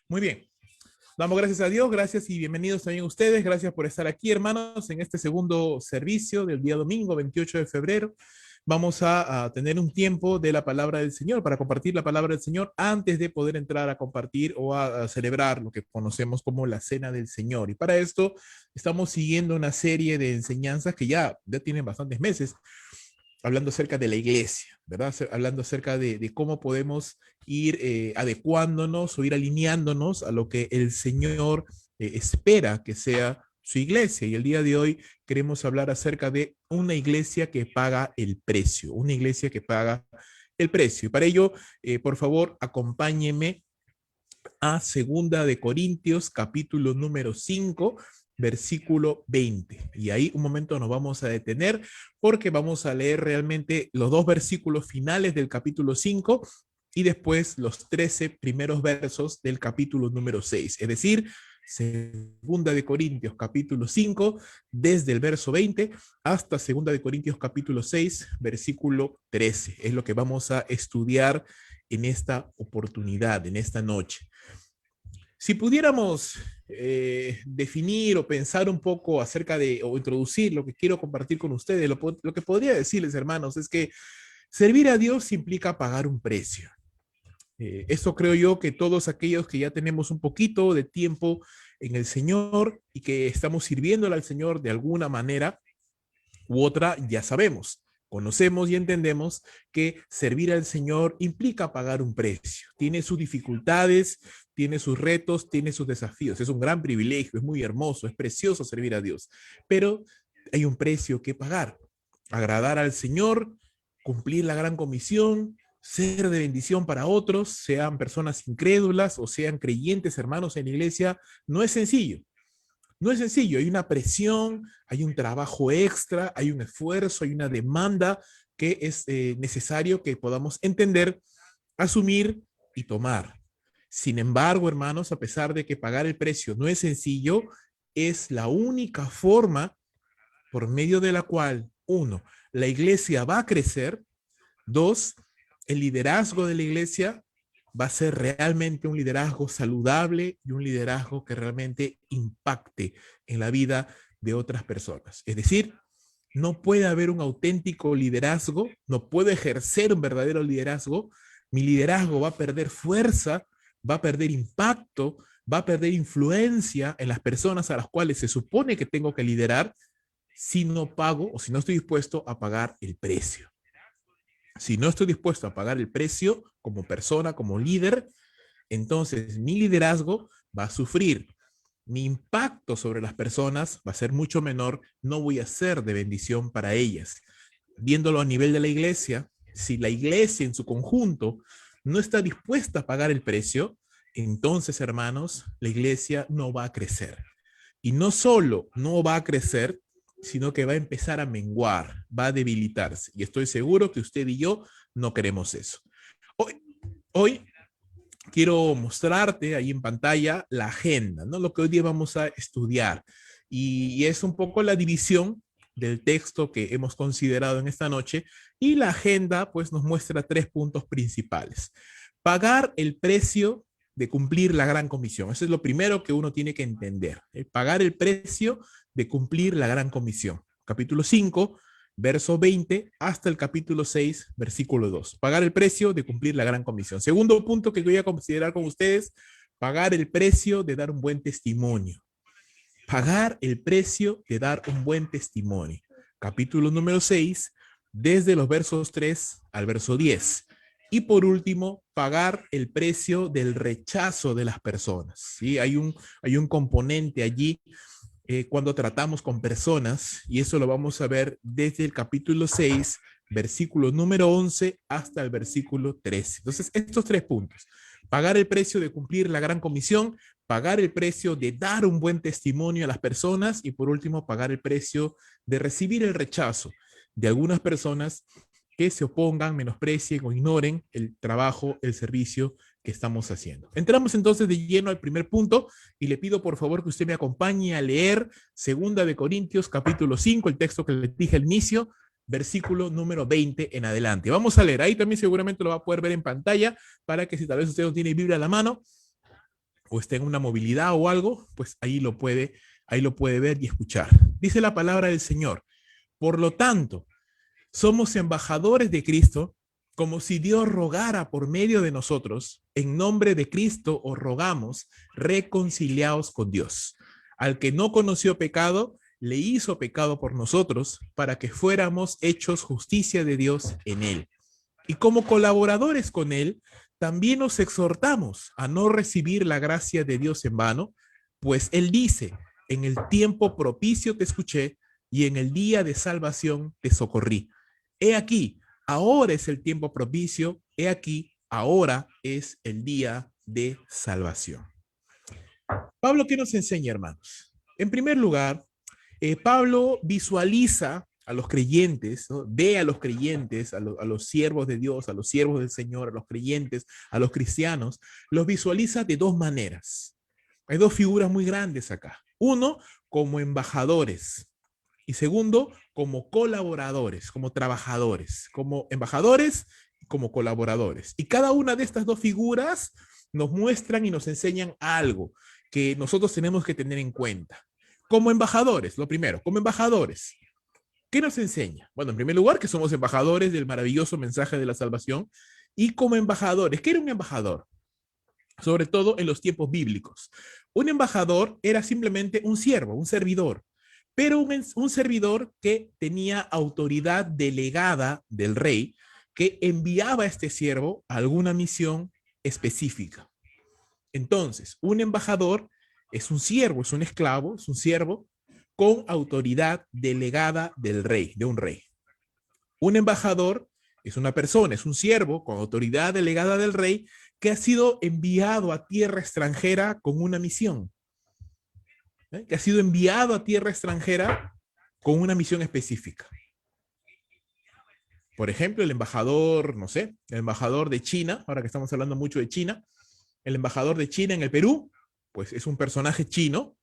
Muy bien. Damos gracias a Dios, gracias y bienvenidos también ustedes. Gracias por estar aquí, hermanos, en este segundo servicio del día domingo, 28 de febrero. Vamos a tener un tiempo de la palabra del Señor, para compartir la palabra del Señor antes de poder entrar a compartir o a celebrar lo que conocemos como la Cena del Señor. Y para esto estamos siguiendo una serie de enseñanzas que ya tienen bastantes meses, hablando acerca de la iglesia, ¿verdad? Hablando acerca de cómo podemos ir adecuándonos o ir alineándonos a lo que el Señor espera que sea su iglesia. Y el día de hoy queremos hablar acerca de una iglesia que paga el precio, una iglesia que paga el precio. Y para ello, por favor, acompáñeme a Segunda de Corintios, capítulo número 5, versículo 20. Y ahí un momento nos vamos a detener porque vamos a leer realmente los dos versículos finales del capítulo 5 y después los 13 primeros versos del capítulo número 6. Es decir, Segunda de Corintios capítulo 5, desde el verso 20 hasta Segunda de Corintios capítulo 6, versículo 13. Es lo que vamos a estudiar en esta oportunidad, en esta noche. Si pudiéramos definir o pensar un poco acerca de, o introducir lo que quiero compartir con ustedes, lo que podría decirles, hermanos, es que servir a Dios implica pagar un precio. Eso creo yo que todos aquellos que ya tenemos un poquito de tiempo en el Señor y que estamos sirviéndole al Señor de alguna manera u otra, ya sabemos, conocemos y entendemos que servir al Señor implica pagar un precio. Tiene sus dificultades, tiene sus retos, tiene sus desafíos. Es un gran privilegio, es muy hermoso, es precioso servir a Dios, pero hay un precio que pagar. Agradar al Señor, cumplir la gran comisión, ser de bendición para otros, sean personas incrédulas o sean creyentes hermanos en la iglesia, no es sencillo. No es sencillo, hay una presión, hay un trabajo extra, hay un esfuerzo, hay una demanda que es necesario que podamos entender, asumir y tomar. Sin embargo, hermanos, a pesar de que pagar el precio no es sencillo, es la única forma por medio de la cual, uno, la iglesia va a crecer, dos, el liderazgo de la iglesia va a ser realmente un liderazgo saludable y un liderazgo que realmente impacte en la vida de otras personas. Es decir, no puede haber un auténtico liderazgo, no puedo ejercer un verdadero liderazgo, mi liderazgo va a perder fuerza, va a perder impacto, va a perder influencia en las personas a las cuales se supone que tengo que liderar si no pago o si no estoy dispuesto a pagar el precio. Si no estoy dispuesto a pagar el precio como persona, como líder, entonces mi liderazgo va a sufrir. Mi impacto sobre las personas va a ser mucho menor, no voy a ser de bendición para ellas. Viéndolo a nivel de la iglesia, si la iglesia en su conjunto no está dispuesta a pagar el precio, entonces, hermanos, la iglesia no va a crecer. Y no solo no va a crecer, sino que va a empezar a menguar, va a debilitarse. Y estoy seguro que usted y yo no queremos eso. Hoy quiero mostrarte ahí en pantalla la agenda, ¿no? Lo que hoy día vamos a estudiar. Y es un poco la división del texto que hemos considerado en esta noche. Y la agenda, pues, nos muestra tres puntos principales. Pagar el precio de cumplir la gran comisión. Eso es lo primero que uno tiene que entender. Pagar el precio de cumplir la gran comisión. Capítulo 5, verso 20 hasta el capítulo 6, versículo 2. Pagar el precio de cumplir la gran comisión. Segundo punto que voy a considerar con ustedes, pagar el precio de dar un buen testimonio. Pagar el precio de dar un buen testimonio. Capítulo número 6, desde los versos 3 al verso 10. Y por último, pagar el precio del rechazo de las personas. ¿Sí? Hay un componente allí cuando tratamos con personas, y eso lo vamos a ver desde el capítulo 6, versículo número 11 hasta el versículo 13. Entonces, estos tres puntos: pagar el precio de cumplir la gran comisión, pagar el precio de dar un buen testimonio a las personas y por último, pagar el precio de recibir el rechazo de algunas personas que se opongan, menosprecien o ignoren el trabajo, el servicio que estamos haciendo. Entramos entonces de lleno al primer punto y le pido por favor que usted me acompañe a leer Segunda de Corintios capítulo 5, el texto que les dije al inicio, versículo número 20 en adelante. Vamos a leer, ahí también seguramente lo va a poder ver en pantalla para que si tal vez usted no tiene Biblia a la mano, o está en una movilidad o algo, pues ahí lo puede ver y escuchar. Dice la palabra del Señor. Por lo tanto, somos embajadores de Cristo, como si Dios rogara por medio de nosotros. En nombre de Cristo os rogamos, reconciliaos con Dios. Al que no conoció pecado, le hizo pecado por nosotros, para que fuéramos hechos justicia de Dios en él. Y como colaboradores con él, también nos exhortamos a no recibir la gracia de Dios en vano, pues él dice, en el tiempo propicio te escuché y en el día de salvación te socorrí. He aquí, ahora es el tiempo propicio, he aquí, ahora es el día de salvación. Pablo, ¿qué nos enseña, hermanos? En primer lugar, Pablo visualiza a los creyentes, ¿no? Ve a los creyentes, a los siervos de Dios, a los siervos del Señor, a los creyentes, a los cristianos, los visualiza de dos maneras. Hay dos figuras muy grandes acá. Uno, como embajadores, y segundo, como colaboradores, como trabajadores, como embajadores, como colaboradores. Y cada una de estas dos figuras nos muestran y nos enseñan algo que nosotros tenemos que tener en cuenta. Como embajadores, lo primero, como embajadores, ¿qué nos enseña? Bueno, en primer lugar, que somos embajadores del maravilloso mensaje de la salvación. Y como embajadores, ¿qué era un embajador? Sobre todo en los tiempos bíblicos. Un embajador era simplemente un siervo, un servidor, pero un servidor que tenía autoridad delegada del rey, que enviaba a este siervo a alguna misión específica. Entonces, un embajador es un siervo, es un esclavo, es un siervo con autoridad delegada del rey, de un rey. Un embajador es una persona, es un siervo con autoridad delegada del rey que ha sido enviado a tierra extranjera con una misión. Que ha sido enviado a tierra extranjera con una misión específica. Por ejemplo, el embajador, no sé, el embajador de China, ahora que estamos hablando mucho de China, el embajador de China en el Perú, pues es un personaje chino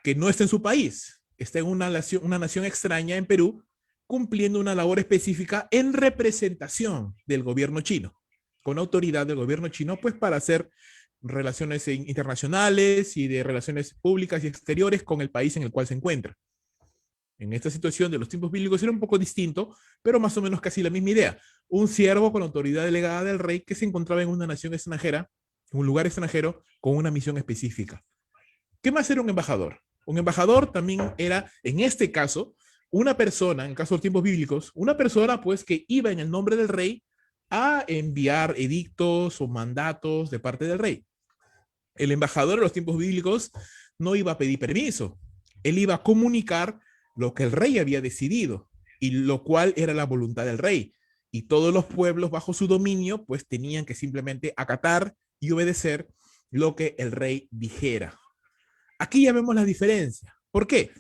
que no está en su país, está en una nación extraña en Perú, cumpliendo una labor específica en representación del gobierno chino, con autoridad del gobierno chino, pues para hacer relaciones internacionales y de relaciones públicas y exteriores con el país en el cual se encuentra. En esta situación de los tiempos bíblicos era un poco distinto, pero más o menos casi la misma idea. Un siervo con autoridad delegada del rey que se encontraba en una nación extranjera, en un lugar extranjero, con una misión específica. ¿Qué más era un embajador? Un embajador también era, en este caso, una persona, en caso de los tiempos bíblicos, una persona pues que iba en el nombre del rey a enviar edictos o mandatos de parte del rey. El embajador en los tiempos bíblicos no iba a pedir permiso, él iba a comunicar lo que el rey había decidido y lo cual era la voluntad del rey. Y todos los pueblos bajo su dominio pues tenían que simplemente acatar y obedecer lo que el rey dijera. Aquí ya vemos la diferencia. ¿Por qué?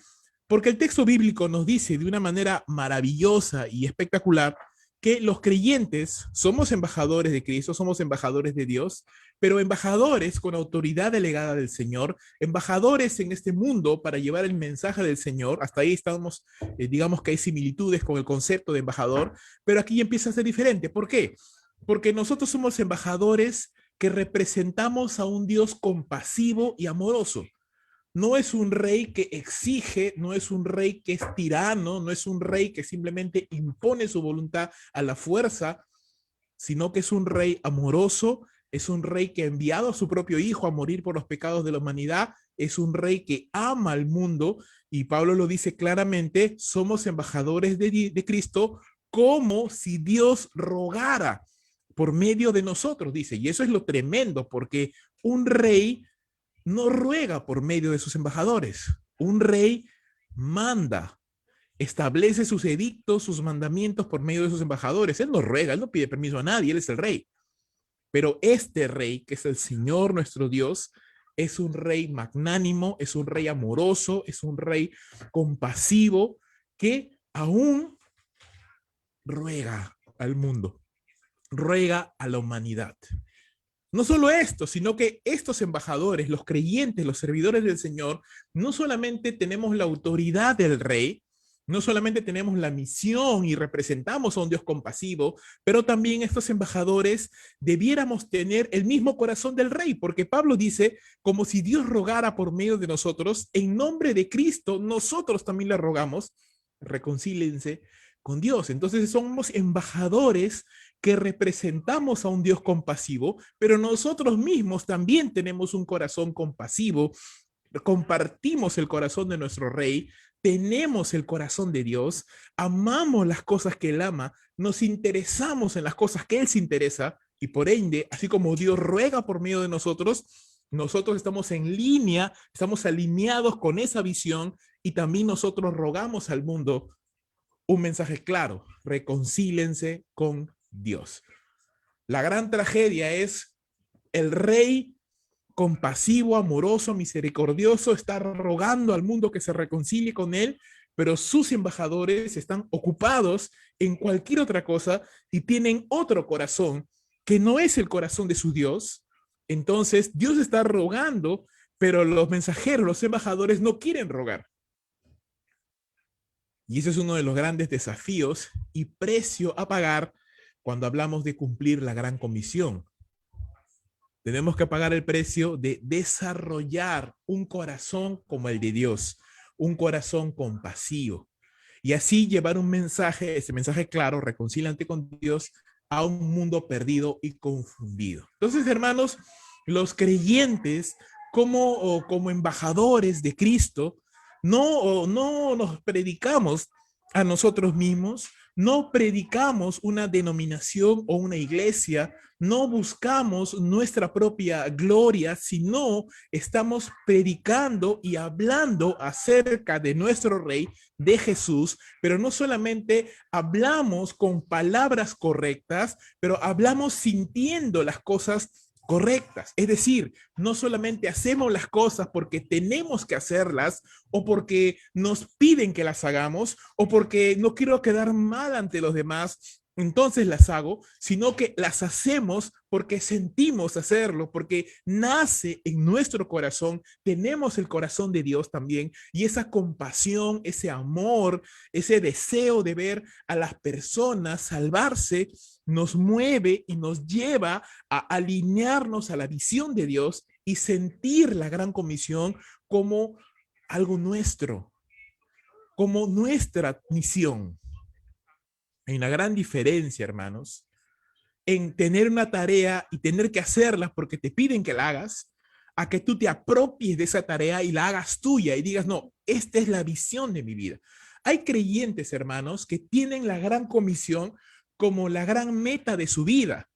Porque el texto bíblico nos dice de una manera maravillosa y espectacular que los creyentes somos embajadores de Cristo, somos embajadores de Dios, pero embajadores con autoridad delegada del Señor, embajadores en este mundo para llevar el mensaje del Señor. Hasta ahí estamos, digamos que hay similitudes con el concepto de embajador, pero aquí empieza a ser diferente. ¿Por qué? Porque nosotros somos embajadores que representamos a un Dios compasivo y amoroso. No es un rey que exige, no es un rey que es tirano, no es un rey que simplemente impone su voluntad a la fuerza, sino que es un rey amoroso, es un rey que ha enviado a su propio hijo a morir por los pecados de la humanidad, es un rey que ama al mundo, y Pablo lo dice claramente, somos embajadores de Cristo como si Dios rogara por medio de nosotros, dice, y eso es lo tremendo, porque un rey no ruega por medio de sus embajadores. Un rey manda, establece sus edictos, sus mandamientos por medio de sus embajadores. Él no ruega, él no pide permiso a nadie, él es el rey. Pero este rey, que es el Señor nuestro Dios, es un rey magnánimo, es un rey amoroso, es un rey compasivo, que aún ruega al mundo, ruega a la humanidad. No solo esto, sino que estos embajadores, los creyentes, los servidores del Señor, no solamente tenemos la autoridad del rey, No solamente tenemos la misión y representamos a un Dios compasivo, pero también estos embajadores debiéramos tener el mismo corazón del rey, porque Pablo dice, como si Dios rogara por medio de nosotros, en nombre de Cristo, nosotros también le rogamos, reconcílense con Dios. Entonces somos embajadores que representamos a un Dios compasivo, pero nosotros mismos también tenemos un corazón compasivo, compartimos el corazón de nuestro rey, tenemos el corazón de Dios, amamos las cosas que Él ama, nos interesamos en las cosas que Él se interesa y por ende, así como Dios ruega por medio de nosotros, nosotros estamos en línea, estamos alineados con esa visión y también nosotros rogamos al mundo un mensaje claro, reconcílense con Dios. La gran tragedia es el rey compasivo, amoroso, misericordioso, está rogando al mundo que se reconcilie con él, pero sus embajadores están ocupados en cualquier otra cosa y tienen otro corazón que no es el corazón de su Dios. Entonces Dios está rogando, pero los mensajeros, los embajadores no quieren rogar. Y ese es uno de los grandes desafíos y precio a pagar cuando hablamos de cumplir la gran comisión. Tenemos que pagar el precio de desarrollar un corazón como el de Dios, un corazón compasivo. Y así llevar un mensaje, ese mensaje claro, reconcíliate con Dios, a un mundo perdido y confundido. Entonces, hermanos, los creyentes como embajadores de Cristo, no nos predicamos a nosotros mismos, no predicamos una denominación o una iglesia, no buscamos nuestra propia gloria, sino estamos predicando y hablando acerca de nuestro Rey, de Jesús, pero no solamente hablamos con palabras correctas, pero hablamos sintiendo las cosas correctas. Es decir, no solamente hacemos las cosas porque tenemos que hacerlas o porque nos piden que las hagamos o porque no quiero quedar mal ante los demás, entonces las hago, sino que las hacemos porque sentimos hacerlo, porque nace en nuestro corazón, tenemos el corazón de Dios también, y esa compasión, ese amor, ese deseo de ver a las personas salvarse, nos mueve y nos lleva a alinearnos a la visión de Dios y sentir la gran comisión como algo nuestro, como nuestra misión. Hay una gran diferencia, hermanos, en tener una tarea y tener que hacerla porque te piden que la hagas, a que tú te apropies de esa tarea y la hagas tuya y digas, no, esta es la visión de mi vida. Hay creyentes, hermanos, que tienen la gran comisión como la gran meta de su vida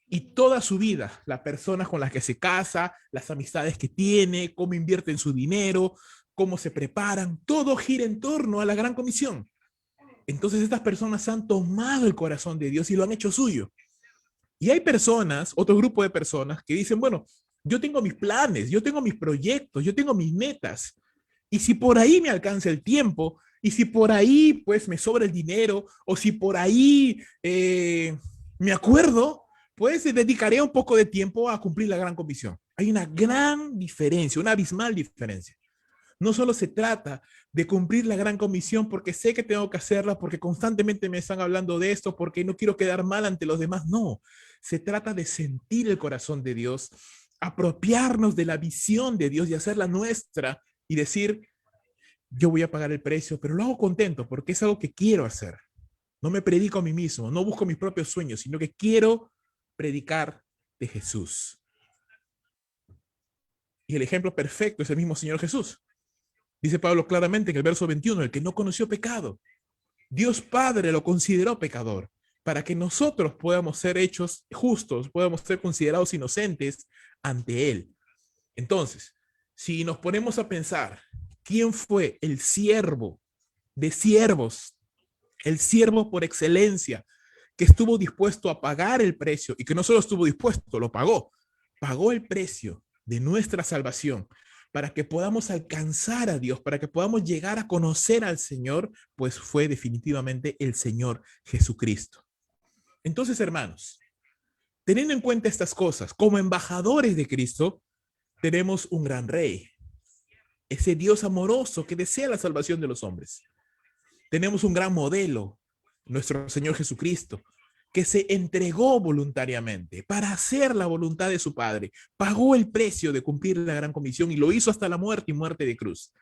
y toda su vida, las personas con las que se casa, las amistades que tiene, cómo invierten su dinero, cómo se preparan, todo gira en torno a la gran comisión. Entonces estas personas han tomado el corazón de Dios y lo han hecho suyo. Y hay personas, otro grupo de personas que dicen, bueno, yo tengo mis planes, yo tengo mis proyectos, yo tengo mis metas. Y si por ahí me alcanza el tiempo, y si por ahí pues me sobra el dinero, o si por ahí me acuerdo, pues dedicaré un poco de tiempo a cumplir la gran comisión. Hay una gran diferencia, una abismal diferencia. No solo se trata de cumplir la gran comisión porque sé que tengo que hacerla, porque constantemente me están hablando de esto, porque no quiero quedar mal ante los demás. No, se trata de sentir el corazón de Dios, apropiarnos de la visión de Dios y hacerla nuestra y decir, yo voy a pagar el precio, pero lo hago contento porque es algo que quiero hacer. No me predico a mí mismo, no busco mis propios sueños, sino que quiero predicar de Jesús. Y el ejemplo perfecto es el mismo Señor Jesús. Dice Pablo claramente en el verso 21, el que no conoció pecado, Dios Padre lo consideró pecador, para que nosotros podamos ser hechos justos, podamos ser considerados inocentes ante Él. Entonces, si nos ponemos a pensar, ¿quién fue el siervo de siervos, el siervo por excelencia, que estuvo dispuesto a pagar el precio y que no solo estuvo dispuesto, lo pagó el precio de nuestra salvación? Para que podamos alcanzar a Dios, para que podamos llegar a conocer al Señor, pues fue definitivamente el Señor Jesucristo. Entonces, hermanos, teniendo en cuenta estas cosas, como embajadores de Cristo, tenemos un gran rey, ese Dios amoroso que desea la salvación de los hombres. Tenemos un gran modelo, nuestro Señor Jesucristo, que se entregó voluntariamente para hacer la voluntad de su Padre. Pagó el precio de cumplir la gran comisión y lo hizo hasta la muerte y muerte de cruz.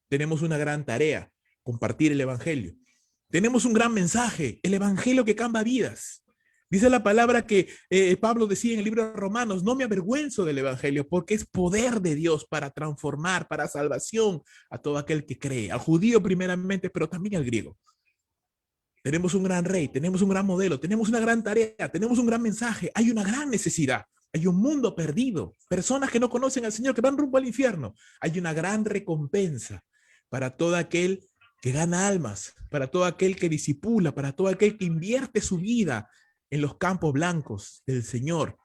Tenemos una gran tarea, compartir el Evangelio. Tenemos un gran mensaje, el Evangelio que cambia vidas. Dice la palabra que Pablo decía en el libro de Romanos, no me avergüenzo del Evangelio porque es poder de Dios para transformar, para salvación a todo aquel que cree, al judío primeramente, pero también al griego. Tenemos un gran rey, tenemos un gran modelo, tenemos una gran tarea, tenemos un gran mensaje, hay una gran necesidad, hay un mundo perdido, personas que no conocen al Señor, que van rumbo al infierno. Hay una gran recompensa para todo aquel que gana almas, para todo aquel que disipula, para todo aquel que invierte su vida en los campos blancos del Señor.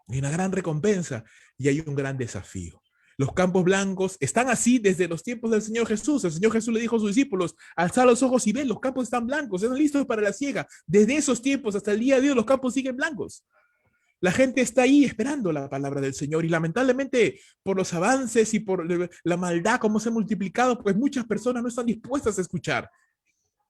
Hay una gran recompensa y hay un gran desafío. Los campos blancos están así desde los tiempos del Señor Jesús. El Señor Jesús le dijo a sus discípulos, alzad los ojos y ven, los campos están blancos, están listos para la siega. Desde esos tiempos hasta el día de hoy los campos siguen blancos. La gente está ahí esperando la palabra del Señor y lamentablemente por los avances y por la maldad como se ha multiplicado, pues muchas personas no están dispuestas a escuchar.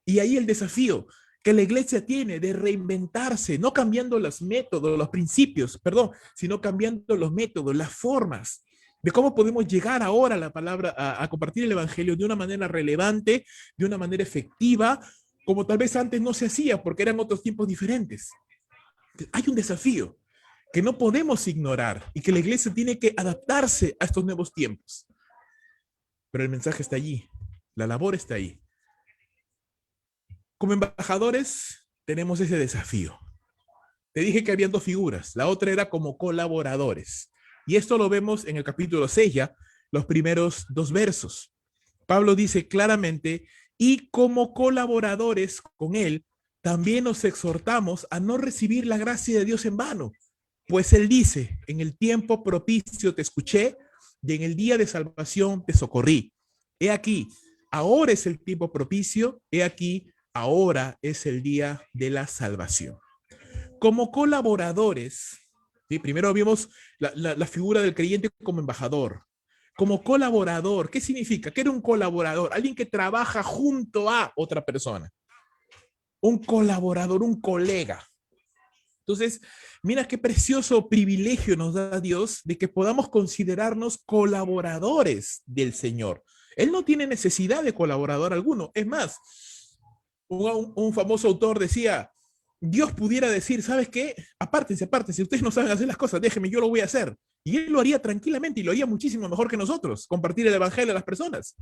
Y ahí el desafío que la iglesia tiene de reinventarse, no cambiando los métodos, los principios, perdón, sino cambiando los métodos, las formas de cómo podemos llegar ahora a la palabra, a compartir el evangelio de una manera relevante, de una manera efectiva, como tal vez antes no se hacía porque eran otros tiempos diferentes. Hay un desafío que no podemos ignorar y que la iglesia tiene que adaptarse a estos nuevos tiempos. Pero el mensaje está allí, la labor está ahí. Como embajadores tenemos ese desafío. Te dije que habían dos figuras, la otra era como colaboradores. Y esto lo vemos en el capítulo 6 ya, los primeros dos versos. Pablo dice claramente, y como colaboradores con él, también nos exhortamos a no recibir la gracia de Dios en vano. Pues él dice, en el tiempo propicio te escuché y en el día de salvación te socorrí. He aquí, ahora es el tiempo propicio, he aquí, ahora es el día de la salvación. Como colaboradores, ¿sí? Primero vimos la figura del creyente como embajador. Como colaborador, ¿qué significa? ¿Qué era un colaborador? Alguien que trabaja junto a otra persona. Un colaborador, un colega. Entonces, mira qué precioso privilegio nos da Dios de que podamos considerarnos colaboradores del Señor. Él no tiene necesidad de colaborador alguno. Es más, un famoso autor decía, Dios pudiera decir, ¿sabes qué? Apártense, ustedes no saben hacer las cosas, déjenme, yo lo voy a hacer. Y Él lo haría tranquilamente y lo haría muchísimo mejor que nosotros, compartir el evangelio a las personas.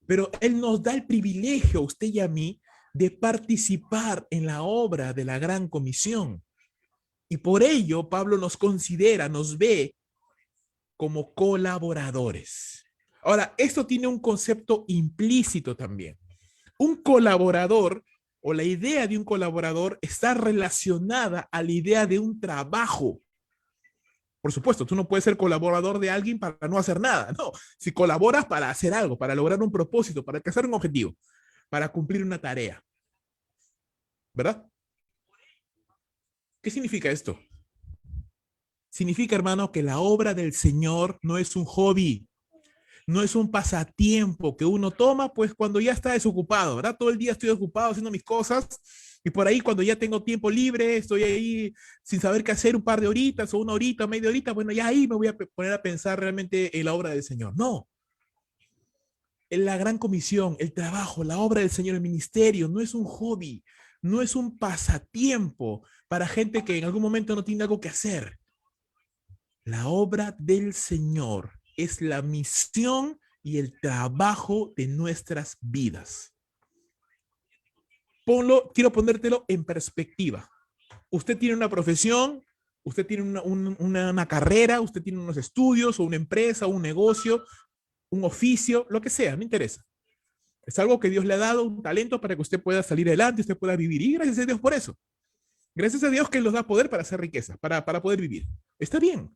Pero Él nos da el privilegio, a usted y a mí, de participar en la obra de la gran comisión. Y por ello Pablo nos considera, nos ve como colaboradores. Ahora, esto tiene un concepto implícito también. Un colaborador o la idea de un colaborador está relacionada a la idea de un trabajo. Por supuesto, tú no puedes ser colaborador de alguien para no hacer nada. No, si colaboras para hacer algo, para lograr un propósito, para alcanzar un objetivo, para cumplir una tarea. ¿Verdad? ¿Qué significa esto? Significa, hermano, que la obra del Señor no es un hobby, no es un pasatiempo que uno toma pues cuando ya está desocupado, ¿verdad? Todo el día estoy ocupado haciendo mis cosas y por ahí cuando ya tengo tiempo libre, estoy ahí sin saber qué hacer un par de horitas o una horita, media horita, bueno, ya ahí me voy a poner a pensar realmente en la obra del Señor. No, en la gran comisión, el trabajo, la obra del Señor, el ministerio, no es un hobby, no es un pasatiempo para gente que en algún momento no tiene algo que hacer. La obra del Señor es la misión y el trabajo de nuestras vidas. Quiero ponértelo en perspectiva. Usted tiene una profesión, usted tiene una carrera, usted tiene unos estudios o una empresa, un negocio, un oficio, lo que sea, no interesa. Es algo que Dios le ha dado, un talento para que usted pueda salir adelante, usted pueda vivir. Y gracias a Dios por eso. Gracias a Dios que Él nos da poder para hacer riqueza, para poder vivir. Está bien.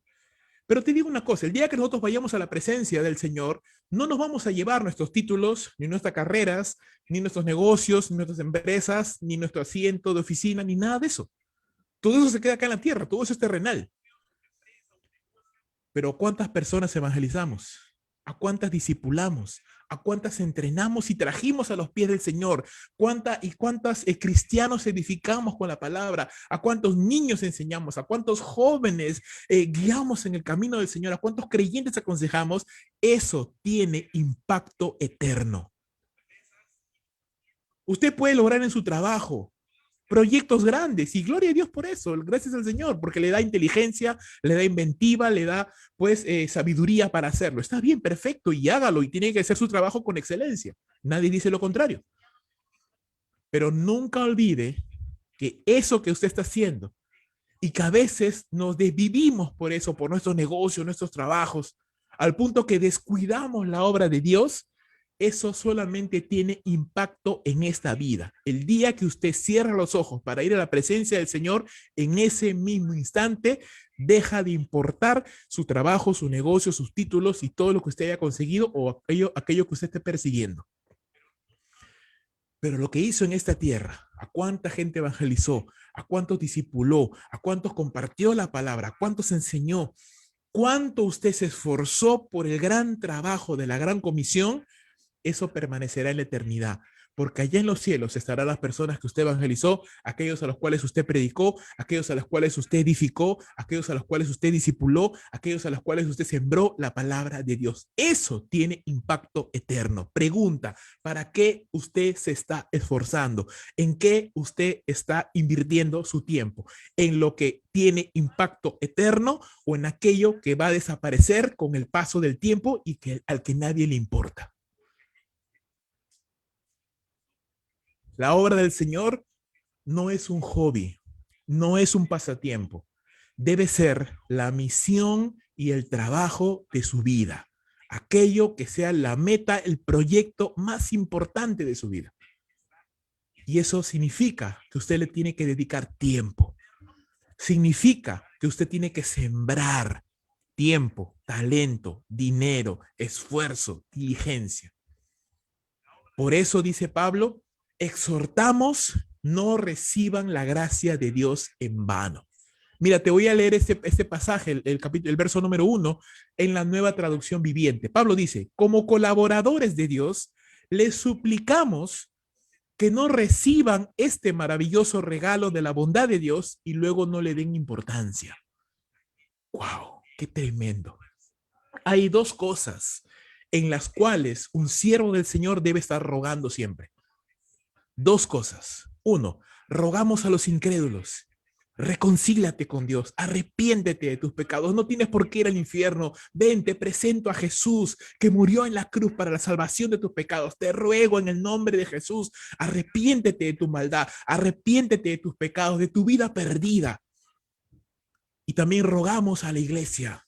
Pero te digo una cosa, el día que nosotros vayamos a la presencia del Señor, no nos vamos a llevar nuestros títulos, ni nuestras carreras, ni nuestros negocios, ni nuestras empresas, ni nuestro asiento de oficina, ni nada de eso. Todo eso se queda acá en la tierra, todo eso es terrenal. Pero ¿cuántas personas evangelizamos? ¿A cuántas discipulamos? ¿A cuántas entrenamos y trajimos a los pies del Señor? ¿Cuántas cristianos edificamos con la palabra? ¿A cuántos niños enseñamos? ¿A cuántos jóvenes guiamos en el camino del Señor? ¿A cuántos creyentes aconsejamos? Eso tiene impacto eterno. Usted puede lograr en su trabajo proyectos grandes y gloria a Dios por eso, gracias al Señor, porque le da inteligencia, le da inventiva, le da pues sabiduría para hacerlo. Está bien, perfecto, y hágalo y tiene que hacer su trabajo con excelencia. Nadie dice lo contrario. Pero nunca olvide que eso que usted está haciendo y que a veces nos desvivimos por eso, por nuestros negocios, nuestros trabajos, al punto que descuidamos la obra de Dios, eso solamente tiene impacto en esta vida. El día que usted cierra los ojos para ir a la presencia del Señor, en ese mismo instante, deja de importar su trabajo, su negocio, sus títulos y todo lo que usted haya conseguido o aquello que usted esté persiguiendo. Pero lo que hizo en esta tierra, a cuánta gente evangelizó, a cuántos discipuló, a cuántos compartió la palabra, a cuántos enseñó, cuánto usted se esforzó por el gran trabajo de la gran comisión, eso permanecerá en la eternidad. Porque allá en los cielos estarán las personas que usted evangelizó, aquellos a los cuales usted predicó, aquellos a los cuales usted edificó, aquellos a los cuales usted discipuló, aquellos a los cuales usted sembró la palabra de Dios. Eso tiene impacto eterno. Pregunta, ¿para qué usted se está esforzando? ¿En qué usted está invirtiendo su tiempo? ¿En lo que tiene impacto eterno o en aquello que va a desaparecer con el paso del tiempo y al que nadie le importa? La obra del Señor no es un hobby, no es un pasatiempo. Debe ser la misión y el trabajo de su vida. Aquello que sea la meta, el proyecto más importante de su vida. Y eso significa que usted le tiene que dedicar tiempo. Significa que usted tiene que sembrar tiempo, talento, dinero, esfuerzo, diligencia. Por eso dice Pablo, exhortamos, no reciban la gracia de Dios en vano. Mira, te voy a leer este pasaje, el verso número 1, en la Nueva Traducción Viviente. Pablo dice, como colaboradores de Dios, les suplicamos que no reciban este maravilloso regalo de la bondad de Dios y luego no le den importancia. ¡Wow! ¡Qué tremendo! Hay dos cosas en las cuales un siervo del Señor debe estar rogando siempre. Dos cosas. Uno, rogamos a los incrédulos. Reconcílate con Dios, arrepiéntete de tus pecados, no tienes por qué ir al infierno. Ven, te presento a Jesús que murió en la cruz para la salvación de tus pecados. Te ruego en el nombre de Jesús, arrepiéntete de tu maldad, arrepiéntete de tus pecados, de tu vida perdida. Y también rogamos a la iglesia.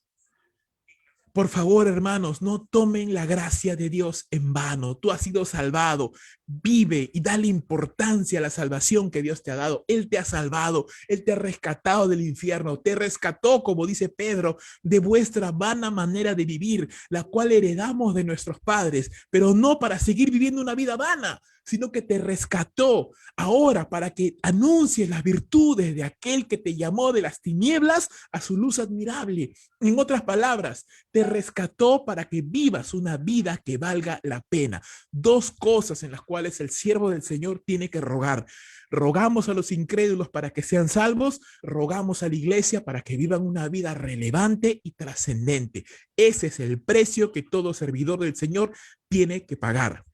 Por favor, hermanos, no tomen la gracia de Dios en vano. Tú has sido salvado. Vive y dale importancia a la salvación que Dios te ha dado. Él te ha salvado. Él te ha rescatado del infierno. Te rescató, como dice Pedro, de vuestra vana manera de vivir, la cual heredamos de nuestros padres, pero no para seguir viviendo una vida vana, sino que te rescató ahora para que anuncies las virtudes de aquel que te llamó de las tinieblas a su luz admirable. En otras palabras, te rescató para que vivas una vida que valga la pena. Dos cosas en las cuales el siervo del Señor tiene que rogar. Rogamos a los incrédulos para que sean salvos, rogamos a la iglesia para que vivan una vida relevante y trascendente. Ese es el precio que todo servidor del Señor tiene que pagar.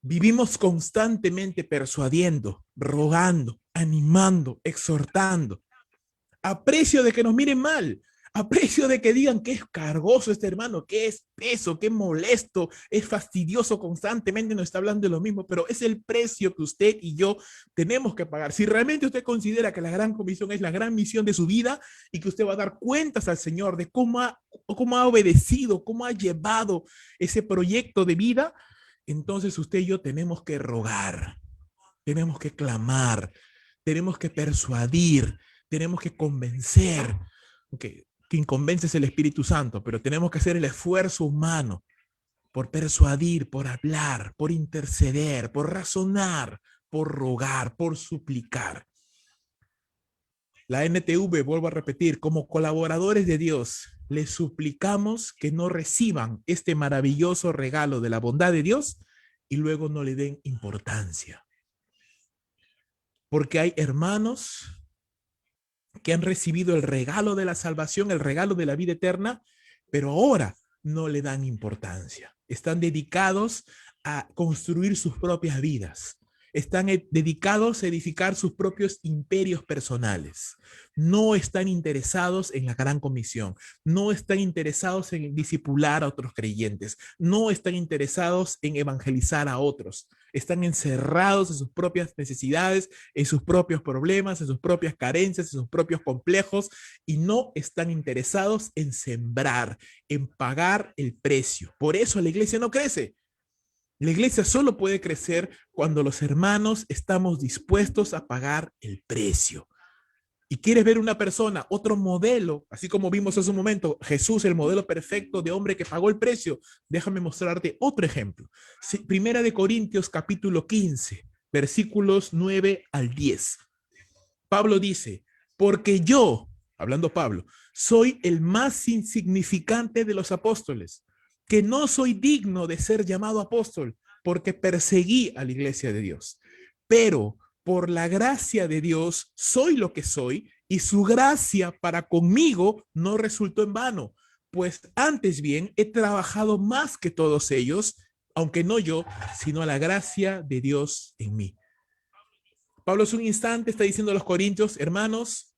Vivimos constantemente persuadiendo, rogando, animando, exhortando, a precio de que nos miren mal, a precio de que digan que es cargoso este hermano, que es peso, que es molesto, es fastidioso, constantemente nos está hablando de lo mismo, pero es el precio que usted y yo tenemos que pagar. Si realmente usted considera que la gran comisión es la gran misión de su vida y que usted va a dar cuentas al Señor de cómo ha obedecido, cómo ha llevado ese proyecto de vida, entonces usted y yo tenemos que rogar, tenemos que clamar, tenemos que persuadir, tenemos que convencer. Okay. Quien convence es el Espíritu Santo, pero tenemos que hacer el esfuerzo humano por persuadir, por hablar, por interceder, por razonar, por rogar, por suplicar. La NTV, vuelvo a repetir, como colaboradores de Dios, les suplicamos que no reciban este maravilloso regalo de la bondad de Dios y luego no le den importancia. Porque hay hermanos que han recibido el regalo de la salvación, el regalo de la vida eterna, pero ahora no le dan importancia. Están dedicados a construir sus propias vidas. Están dedicados a edificar sus propios imperios personales. No están interesados en la gran comisión. No están interesados en discipular a otros creyentes. No están interesados en evangelizar a otros. Están encerrados en sus propias necesidades, en sus propios problemas, en sus propias carencias, en sus propios complejos, y no están interesados en sembrar, en pagar el precio. Por eso la iglesia no crece. La iglesia solo puede crecer cuando los hermanos estamos dispuestos a pagar el precio. Y quieres ver una persona, otro modelo, así como vimos hace un momento, Jesús, el modelo perfecto de hombre que pagó el precio. Déjame mostrarte otro ejemplo. Primera de Corintios capítulo 15, versículos 9 al 10. Pablo dice, porque yo, hablando Pablo, soy el más insignificante de los apóstoles, que no soy digno de ser llamado apóstol, porque perseguí a la iglesia de Dios. Pero por la gracia de Dios soy lo que soy, y su gracia para conmigo no resultó en vano, pues antes bien he trabajado más que todos ellos, aunque no yo, sino la gracia de Dios en mí. Pablo hace un instante está diciendo a los corintios, hermanos,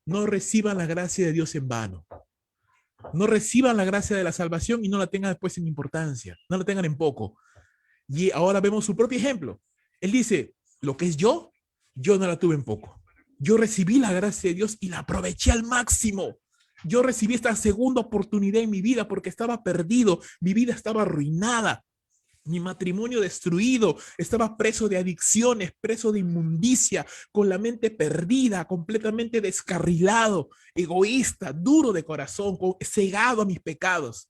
no reciban la gracia de Dios en vano. No reciban la gracia de la salvación y no la tengan después en importancia, no la tengan en poco. Y ahora vemos su propio ejemplo. Él dice, lo que es yo no la tuve en poco. Yo recibí la gracia de Dios y la aproveché al máximo. Yo recibí esta segunda oportunidad en mi vida porque estaba perdido, mi vida estaba arruinada, mi matrimonio destruido, estaba preso de adicciones, preso de inmundicia, con la mente perdida, completamente descarrilado, egoísta, duro de corazón, cegado a mis pecados.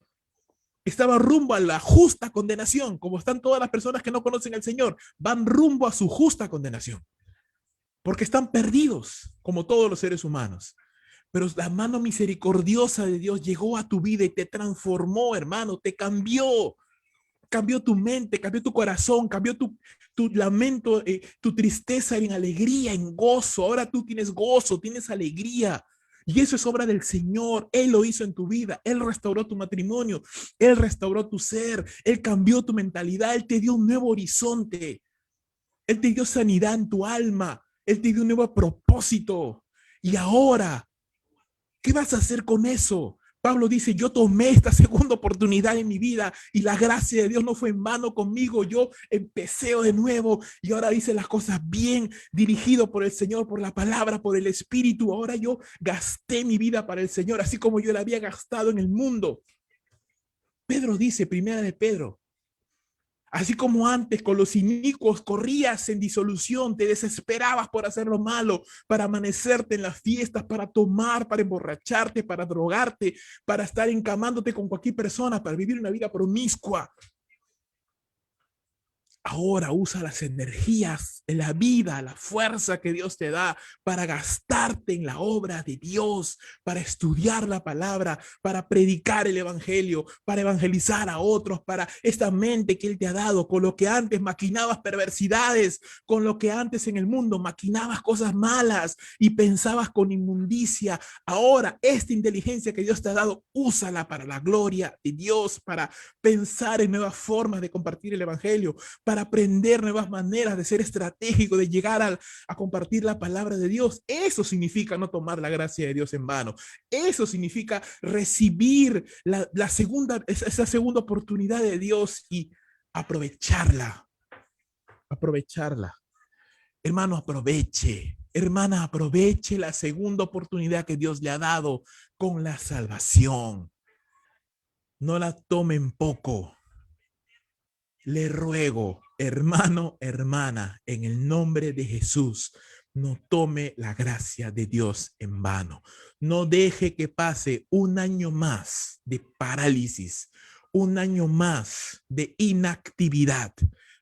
Estaba rumbo a la justa condenación, como están todas las personas que no conocen al Señor, van rumbo a su justa condenación, porque están perdidos, como todos los seres humanos. Pero la mano misericordiosa de Dios llegó a tu vida y te transformó, hermano, te cambió. Cambió tu mente, cambió tu corazón, cambió tu lamento, tu tristeza en alegría, en gozo. Ahora tú tienes gozo, tienes alegría. Y eso es obra del Señor. Él lo hizo en tu vida. Él restauró tu matrimonio. Él restauró tu ser. Él cambió tu mentalidad. Él te dio un nuevo horizonte. Él te dio sanidad en tu alma. Él te dio un nuevo propósito. Y ahora, ¿qué vas a hacer con eso? Pablo dice, yo tomé esta segunda oportunidad en mi vida y la gracia de Dios no fue en vano conmigo. Yo empecé de nuevo y ahora hice las cosas bien, dirigido por el Señor, por la palabra, por el Espíritu. Ahora yo gasté mi vida para el Señor, así como yo la había gastado en el mundo. Pedro dice, primera de Pedro, así como antes con los inicuos corrías en disolución, te desesperabas por hacer lo malo, para amanecerte en las fiestas, para tomar, para emborracharte, para drogarte, para estar encamándote con cualquier persona, para vivir una vida promiscua. Ahora usa las energías, la vida, la fuerza que Dios te da para gastarte en la obra de Dios, para estudiar la palabra, para predicar el evangelio, para evangelizar a otros, para esta mente que Él te ha dado, con lo que antes maquinabas perversidades, con lo que antes en el mundo maquinabas cosas malas y pensabas con inmundicia. Ahora esta inteligencia que Dios te ha dado, úsala para la gloria de Dios, para pensar en nuevas formas de compartir el evangelio, para aprender nuevas maneras de ser estratégico, de llegar a compartir la palabra de Dios. Eso significa no tomar la gracia de Dios en vano. Eso significa recibir esa segunda oportunidad de Dios y aprovecharla. Aprovecharla. Hermano, aproveche. Hermana, aproveche la segunda oportunidad que Dios le ha dado con la salvación. No la tomen poco. Le ruego, hermano, hermana, en el nombre de Jesús, no tome la gracia de Dios en vano. No deje que pase un año más de parálisis, un año más de inactividad.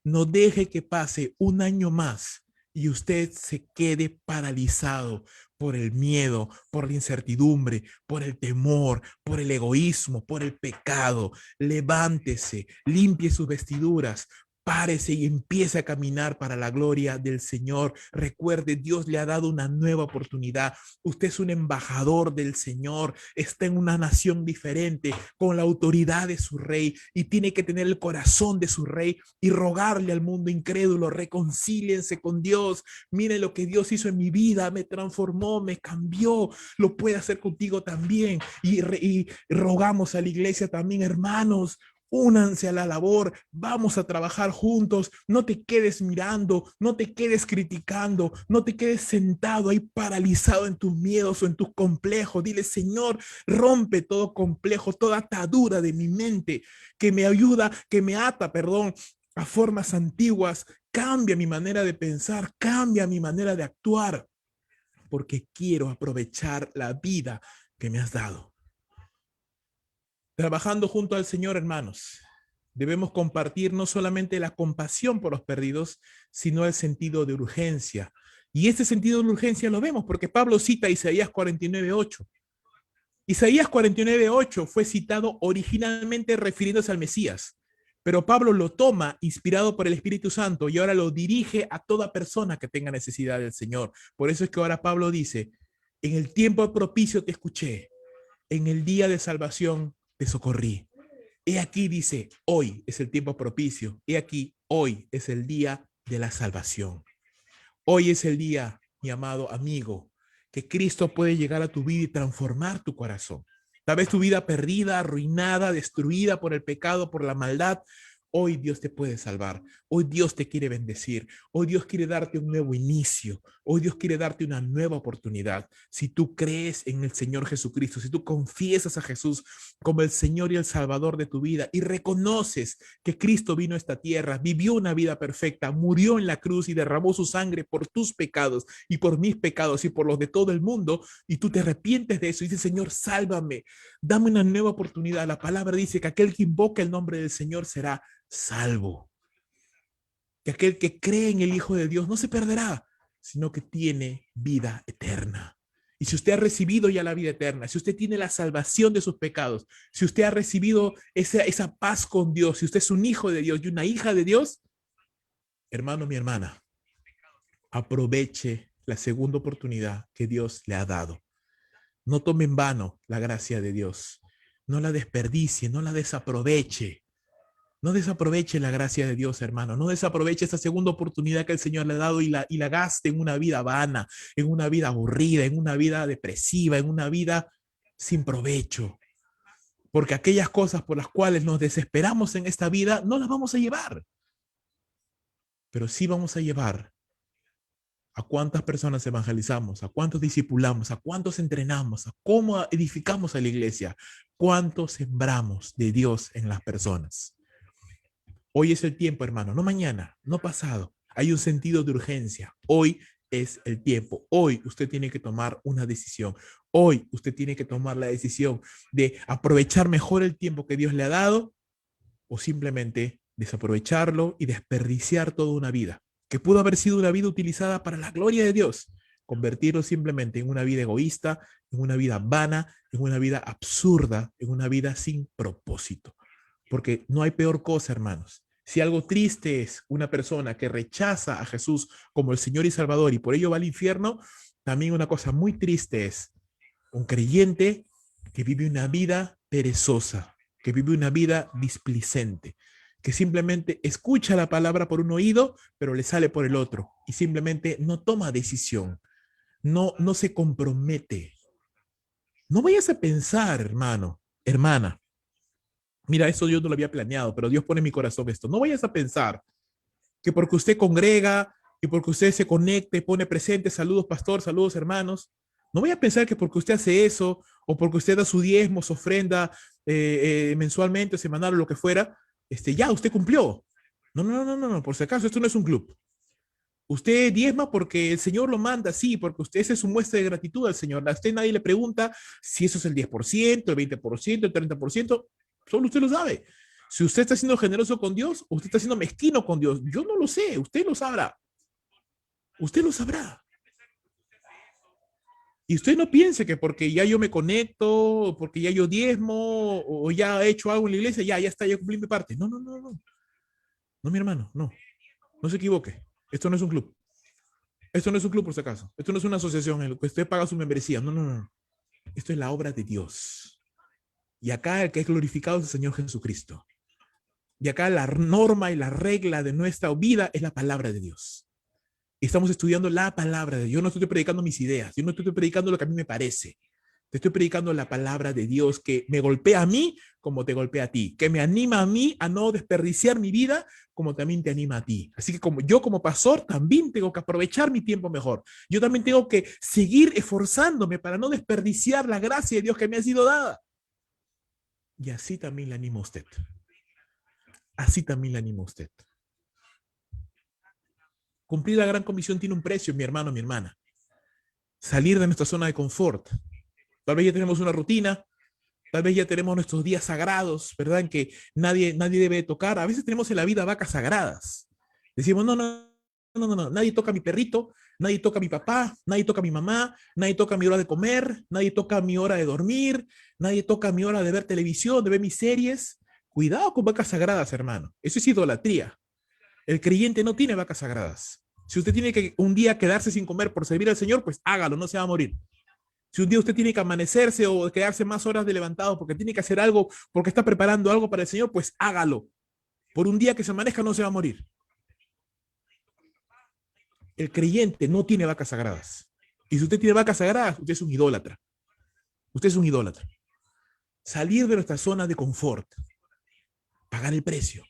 No deje que pase un año más y usted se quede paralizado por el miedo, por la incertidumbre, por el temor, por el egoísmo, por el pecado. Levántese, limpie sus vestiduras, párese y empiece a caminar para la gloria del Señor. Recuerde, Dios le ha dado una nueva oportunidad. Usted es un embajador del Señor, está en una nación diferente, con la autoridad de su rey, y tiene que tener el corazón de su rey y rogarle al mundo incrédulo: reconcíliense con Dios. Miren lo que Dios hizo en mi vida, me transformó, me cambió. Lo puede hacer contigo también. Y rogamos a la iglesia también: hermanos, únanse a la labor, vamos a trabajar juntos. No te quedes mirando, no te quedes criticando, no te quedes sentado ahí paralizado en tus miedos o en tus complejos. Dile: Señor, rompe todo complejo, toda atadura de mi mente que me ayuda, que me ata, perdón, a formas antiguas. Cambia mi manera de pensar, cambia mi manera de actuar, porque quiero aprovechar la vida que me has dado. Trabajando junto al Señor, hermanos, debemos compartir no solamente la compasión por los perdidos, sino el sentido de urgencia. Y este sentido de urgencia lo vemos porque Pablo cita Isaías 49:8. Isaías 49:8 fue citado originalmente refiriéndose al Mesías, pero Pablo lo toma inspirado por el Espíritu Santo y ahora lo dirige a toda persona que tenga necesidad del Señor. Por eso es que ahora Pablo dice: en el tiempo propicio te escuché, en el día de salvación te socorrí. He aquí, dice, hoy es el tiempo propicio. He aquí, hoy es el día de la salvación. Hoy es el día, mi amado amigo, que Cristo puede llegar a tu vida y transformar tu corazón. Tal vez tu vida perdida, arruinada, destruida por el pecado, por la maldad. Hoy Dios te puede salvar. Hoy Dios te quiere bendecir. Hoy Dios quiere darte un nuevo inicio. Hoy Dios quiere darte una nueva oportunidad. Si tú crees en el Señor Jesucristo, si tú confiesas a Jesús como el Señor y el Salvador de tu vida y reconoces que Cristo vino a esta tierra, vivió una vida perfecta, murió en la cruz y derramó su sangre por tus pecados y por mis pecados y por los de todo el mundo, y tú te arrepientes de eso y dices: Señor, sálvame, dame una nueva oportunidad. La palabra dice que aquel que invoca el nombre del Señor será salvo. Que aquel que cree en el Hijo de Dios no se perderá, sino que tiene vida eterna. Y si usted ha recibido ya la vida eterna, si usted tiene la salvación de sus pecados, si usted ha recibido esa paz con Dios, si usted es un hijo de Dios y una hija de Dios, hermano, mi hermana, aproveche la segunda oportunidad que Dios le ha dado. No tome en vano la gracia de Dios. No la desperdicie, no la desaproveche. No desaproveche la gracia de Dios, hermano. No desaproveche esa segunda oportunidad que el Señor le ha dado y la gaste en una vida vana, en una vida aburrida, en una vida depresiva, en una vida sin provecho. Porque aquellas cosas por las cuales nos desesperamos en esta vida no las vamos a llevar. Pero sí vamos a llevar a cuántas personas evangelizamos, a cuántos discipulamos, a cuántos entrenamos, a cómo edificamos a la iglesia, cuánto sembramos de Dios en las personas. Hoy es el tiempo, hermano, no mañana, no pasado. Hay un sentido de urgencia. Hoy es el tiempo. Hoy usted tiene que tomar una decisión. Hoy usted tiene que tomar la decisión de aprovechar mejor el tiempo que Dios le ha dado o simplemente desaprovecharlo y desperdiciar toda una vida que pudo haber sido una vida utilizada para la gloria de Dios. Convertirlo simplemente en una vida egoísta, en una vida vana, en una vida absurda, en una vida sin propósito. Porque no hay peor cosa, hermanos. Si algo triste es una persona que rechaza a Jesús como el Señor y Salvador y por ello va al infierno, también una cosa muy triste es un creyente que vive una vida perezosa, que vive una vida displicente, que simplemente escucha la palabra por un oído, pero le sale por el otro y simplemente no toma decisión, no se compromete. No vayas a pensar, hermano, hermana, mira, eso yo no lo había planeado, pero Dios pone en mi corazón esto. No vayas a pensar que porque usted congrega y porque usted se conecte, pone presente, saludos pastor, saludos hermanos. No vaya a pensar que porque usted hace eso o porque usted da su diezmo, su ofrenda mensualmente, semanal o lo que fuera, ya usted cumplió. No, por si acaso, esto no es un club. Usted diezma porque el Señor lo manda, sí, porque usted esa es su muestra de gratitud al Señor. A usted nadie le pregunta si eso es el 10%, el 20%, el 30%. Solo usted lo sabe. Si usted está siendo generoso con Dios o usted está siendo mezquino con Dios, yo no lo sé, usted lo sabrá. Usted lo sabrá. Y usted no piense que porque ya yo me conecto, porque ya yo diezmo, o ya he hecho algo en la iglesia, ya está, ya cumplí mi parte. No, no, no, no. No, mi hermano, no. No se equivoque. Esto no es un club. Esto no es un club, por si acaso. Esto no es una asociación en la que usted paga su membresía. No, no, no. Esto es la obra de Dios. Y acá el que es glorificado es el Señor Jesucristo. Y acá la norma y la regla de nuestra vida es la palabra de Dios. Y estamos estudiando la palabra de Dios. Yo no estoy predicando mis ideas. Yo no estoy predicando lo que a mí me parece. Te estoy predicando la palabra de Dios que me golpea a mí como te golpea a ti, que me anima a mí a no desperdiciar mi vida como también te anima a ti. Así que como yo como pastor también tengo que aprovechar mi tiempo mejor. Yo también tengo que seguir esforzándome para no desperdiciar la gracia de Dios que me ha sido dada. Y así también le animo a usted. Así también le animo a usted. Cumplir la gran comisión tiene un precio, mi hermano, mi hermana. Salir de nuestra zona de confort. Tal vez ya tenemos una rutina, tal vez ya tenemos nuestros días sagrados, ¿verdad? En que nadie debe tocar. A veces tenemos en la vida vacas sagradas. Decimos, no, no, no, no, no, nadie toca a mi perrito, nadie toca a mi papá, nadie toca a mi mamá, nadie toca mi hora de comer, nadie toca mi hora de dormir, nadie toca mi hora de ver televisión, de ver mis series. Cuidado con vacas sagradas, hermano. Eso es idolatría. El creyente no tiene vacas sagradas. Si usted tiene que un día quedarse sin comer por servir al Señor, pues hágalo, no se va a morir. Si un día usted tiene que amanecerse o quedarse más horas de levantado porque tiene que hacer algo, porque está preparando algo para el Señor, pues hágalo. Por un día que se amanezca no se va a morir. El creyente no tiene vacas sagradas. Y si usted tiene vacas sagradas, usted es un idólatra. Usted es un idólatra. Salir de nuestra zona de confort, pagar el precio,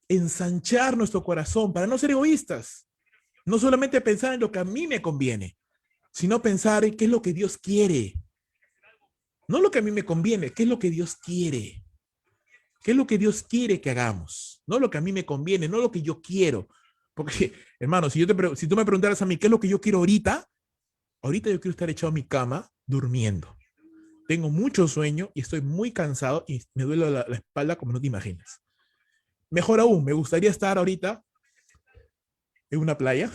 ensanchar nuestro corazón para no ser egoístas. No solamente pensar en lo que a mí me conviene, sino pensar en qué es lo que Dios quiere. No lo que a mí me conviene, qué es lo que Dios quiere. ¿Qué es lo que Dios quiere que hagamos? No lo que a mí me conviene, no lo que yo quiero. Porque, hermano, si tú me preguntaras a mí qué es lo que yo quiero ahorita yo quiero estar echado en mi cama durmiendo. Tengo mucho sueño y estoy muy cansado y me duele la espalda como no te imaginas. Mejor aún, me gustaría estar ahorita en una playa,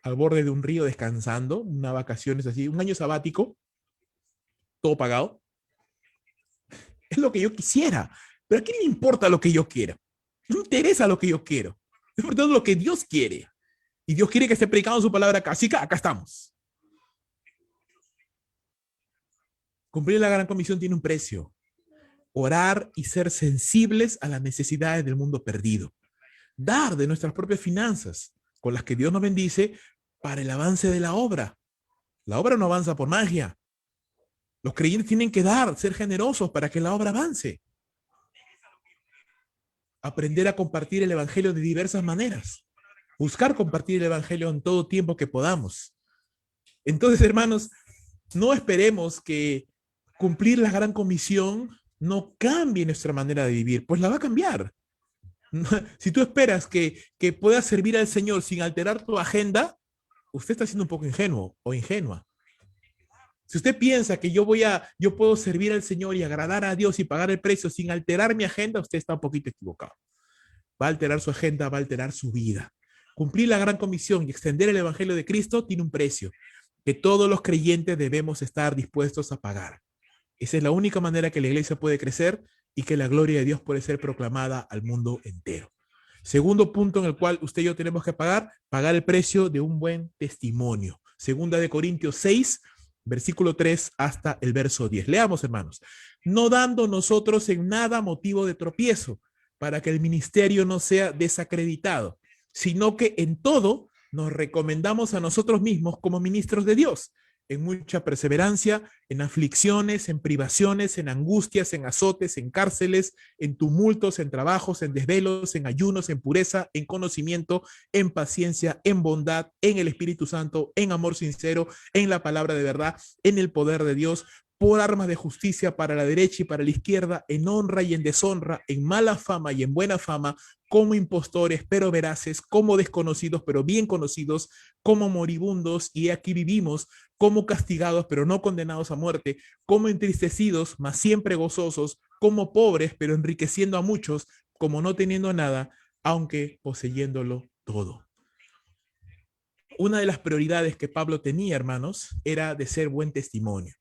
al borde de un río descansando, unas vacaciones así, un año sabático, todo pagado. Es lo que yo quisiera. Pero ¿a quién le importa lo que yo quiero? No me interesa lo que yo quiero. Es por todo lo que Dios quiere. Y Dios quiere que esté predicando su palabra acá. Así que acá estamos. Cumplir la gran comisión tiene un precio. Orar y ser sensibles a las necesidades del mundo perdido. Dar de nuestras propias finanzas, con las que Dios nos bendice, para el avance de la obra. La obra no avanza por magia. Los creyentes tienen que dar, ser generosos para que la obra avance. Aprender a compartir el evangelio de diversas maneras. Buscar compartir el evangelio en todo tiempo que podamos. Entonces, hermanos, no esperemos que cumplir la gran comisión no cambie nuestra manera de vivir, pues la va a cambiar. Si tú esperas que puedas servir al Señor sin alterar tu agenda, usted está siendo un poco ingenuo o ingenua. Si usted piensa que yo puedo servir al Señor y agradar a Dios y pagar el precio sin alterar mi agenda, usted está un poquito equivocado. Va a alterar su agenda, va a alterar su vida. Cumplir la gran comisión y extender el evangelio de Cristo tiene un precio que todos los creyentes debemos estar dispuestos a pagar. Esa es la única manera que la iglesia puede crecer y que la gloria de Dios puede ser proclamada al mundo entero. Segundo punto en el cual usted y yo tenemos que pagar el precio de un buen testimonio. Segunda de Corintios 6, versículo 3 hasta el verso 10. Leamos, hermanos. No dando nosotros en nada motivo de tropiezo, para que el ministerio no sea desacreditado, sino que en todo nos recomendamos a nosotros mismos como ministros de Dios, en mucha perseverancia, en aflicciones, en privaciones, en angustias, en azotes, en cárceles, en tumultos, en trabajos, en desvelos, en ayunos, en pureza, en conocimiento, en paciencia, en bondad, en el Espíritu Santo, en amor sincero, en la palabra de verdad, en el poder de Dios, por armas de justicia para la derecha y para la izquierda, en honra y en deshonra, en mala fama y en buena fama, como impostores pero veraces, como desconocidos pero bien conocidos, como moribundos y aquí vivimos, como castigados pero no condenados a muerte, como entristecidos mas siempre gozosos, como pobres pero enriqueciendo a muchos, como no teniendo nada, aunque poseyéndolo todo. Una de las prioridades que Pablo tenía, hermanos, era de ser buen testimonio,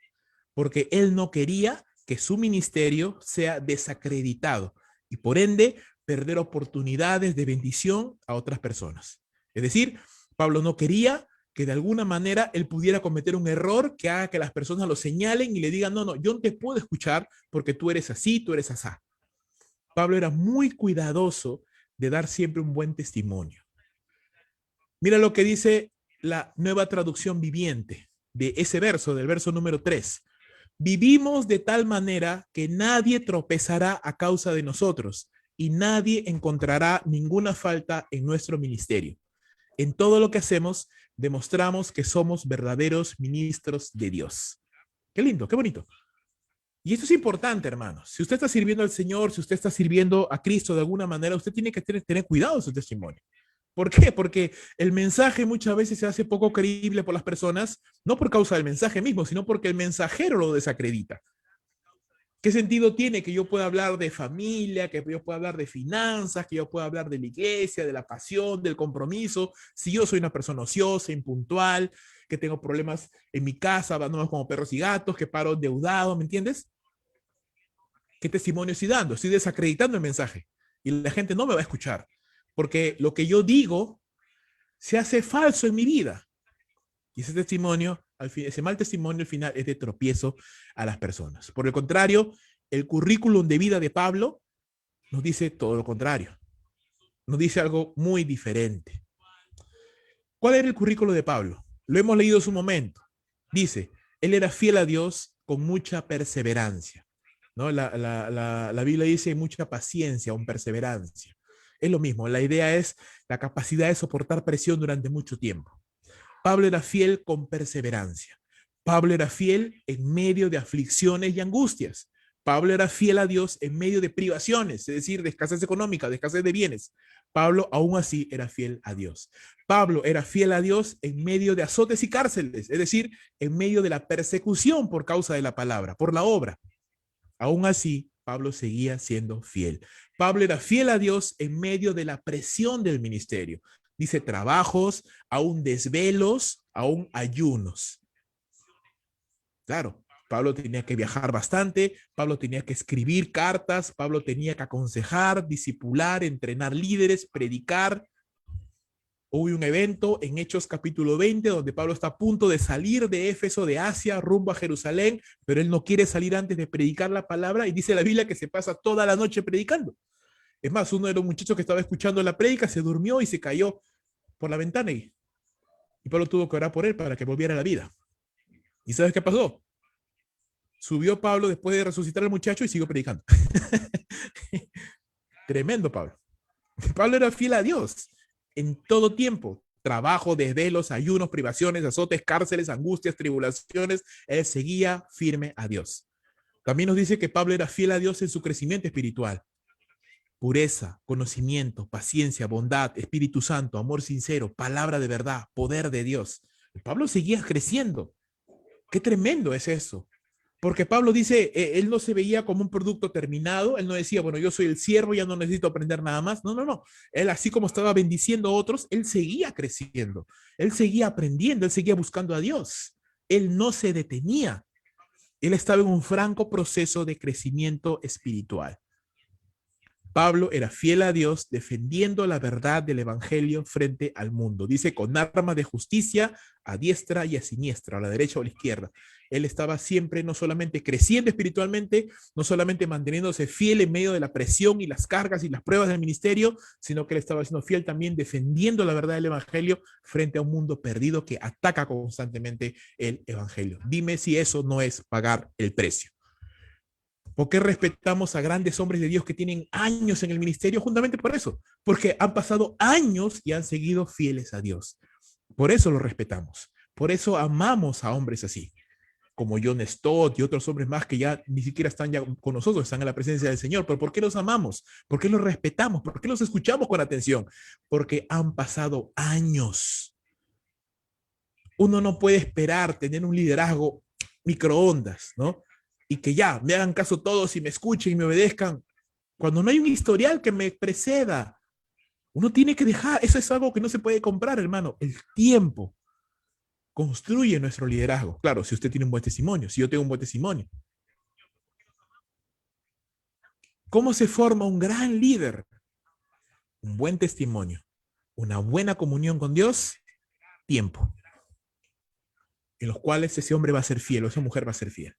porque él no quería que su ministerio sea desacreditado y por ende perder oportunidades de bendición a otras personas. Es decir, Pablo no quería que de alguna manera él pudiera cometer un error que haga que las personas lo señalen y le digan, no, no, yo no te puedo escuchar porque tú eres así, tú eres asá. Pablo era muy cuidadoso de dar siempre un buen testimonio. Mira lo que dice la Nueva Traducción Viviente de ese verso, del verso número 3. Vivimos de tal manera que nadie tropezará a causa de nosotros y nadie encontrará ninguna falta en nuestro ministerio. En todo lo que hacemos, demostramos que somos verdaderos ministros de Dios. Qué lindo, qué bonito. Y esto es importante, hermanos. Si usted está sirviendo al Señor, si usted está sirviendo a Cristo de alguna manera, usted tiene que tener cuidado de su testimonio. ¿Por qué? Porque el mensaje muchas veces se hace poco creíble por las personas, no por causa del mensaje mismo, sino porque el mensajero lo desacredita. ¿Qué sentido tiene que yo pueda hablar de familia, que yo pueda hablar de finanzas, que yo pueda hablar de la iglesia, de la pasión, del compromiso, si yo soy una persona ociosa, impuntual, que tengo problemas en mi casa, andamos como perros y gatos, que paro endeudado, ¿me entiendes? ¿Qué testimonio estoy dando? Estoy desacreditando el mensaje y la gente no me va a escuchar, porque lo que yo digo se hace falso en mi vida. Y ese testimonio, ese mal testimonio al final es de tropiezo a las personas. Por el contrario, el currículum de vida de Pablo nos dice todo lo contrario. Nos dice algo muy diferente. ¿Cuál era el currículo de Pablo? Lo hemos leído en su momento. Dice, él era fiel a Dios con mucha perseverancia. ¿No? La Biblia dice mucha paciencia o perseverancia. Es lo mismo, la idea es la capacidad de soportar presión durante mucho tiempo. Pablo era fiel con perseverancia. Pablo era fiel en medio de aflicciones y angustias. Pablo era fiel a Dios en medio de privaciones, es decir, de escasez económica, de escasez de bienes. Pablo aún así era fiel a Dios. Pablo era fiel a Dios en medio de azotes y cárceles, es decir, en medio de la persecución por causa de la palabra, por la obra. Aún así, Pablo seguía siendo fiel. Pablo era fiel a Dios en medio de la presión del ministerio. Dice trabajos, aún desvelos, aún ayunos. Claro, Pablo tenía que viajar bastante, Pablo tenía que escribir cartas, Pablo tenía que aconsejar, discipular, entrenar líderes, predicar. Hubo un evento en Hechos capítulo 20 donde Pablo está a punto de salir de Éfeso, de Asia, rumbo a Jerusalén, pero él no quiere salir antes de predicar la palabra y dice la Biblia que se pasa toda la noche predicando. Es más, uno de los muchachos que estaba escuchando la prédica se durmió y se cayó por la ventana y Pablo tuvo que orar por él para que volviera a la vida. ¿Y sabes qué pasó? Subió Pablo después de resucitar al muchacho y siguió predicando. Tremendo Pablo. Pablo era fiel a Dios en todo tiempo. Trabajo, desvelos, ayunos, privaciones, azotes, cárceles, angustias, tribulaciones. Él seguía firme a Dios. También nos dice que Pablo era fiel a Dios en su crecimiento espiritual. Pureza, conocimiento, paciencia, bondad, Espíritu Santo, amor sincero, palabra de verdad, poder de Dios. Pablo seguía creciendo. Qué tremendo es eso. Porque Pablo dice, él no se veía como un producto terminado, él no decía, bueno, yo soy el siervo, ya no necesito aprender nada más. No, no, no. Él, así como estaba bendiciendo a otros, él seguía creciendo, él seguía aprendiendo, él seguía buscando a Dios. Él no se detenía. Él estaba en un franco proceso de crecimiento espiritual. Pablo era fiel a Dios defendiendo la verdad del evangelio frente al mundo. Dice con armas de justicia a diestra y a siniestra, a la derecha o a la izquierda. Él estaba siempre no solamente creciendo espiritualmente, no solamente manteniéndose fiel en medio de la presión y las cargas y las pruebas del ministerio, sino que él estaba siendo fiel también defendiendo la verdad del evangelio frente a un mundo perdido que ataca constantemente el evangelio. Dime si eso no es pagar el precio. ¿Por qué respetamos a grandes hombres de Dios que tienen años en el ministerio? Justamente por eso, porque han pasado años y han seguido fieles a Dios. Por eso los respetamos. Por eso amamos a hombres así, como John Stott y otros hombres más que ya ni siquiera están ya con nosotros, están en la presencia del Señor. ¿Pero por qué los amamos? ¿Por qué los respetamos? ¿Por qué los escuchamos con atención? Porque han pasado años. Uno no puede esperar tener un liderazgo microondas, ¿no? Y que ya me hagan caso todos y me escuchen y me obedezcan, cuando no hay un historial que me preceda. Uno tiene que dejar, eso es algo que no se puede comprar, hermano. El tiempo construye nuestro liderazgo. Claro, si usted tiene un buen testimonio, si yo tengo un buen testimonio. ¿Cómo se forma un gran líder? Un buen testimonio, una buena comunión con Dios, tiempo, en los cuales ese hombre va a ser fiel o esa mujer va a ser fiel.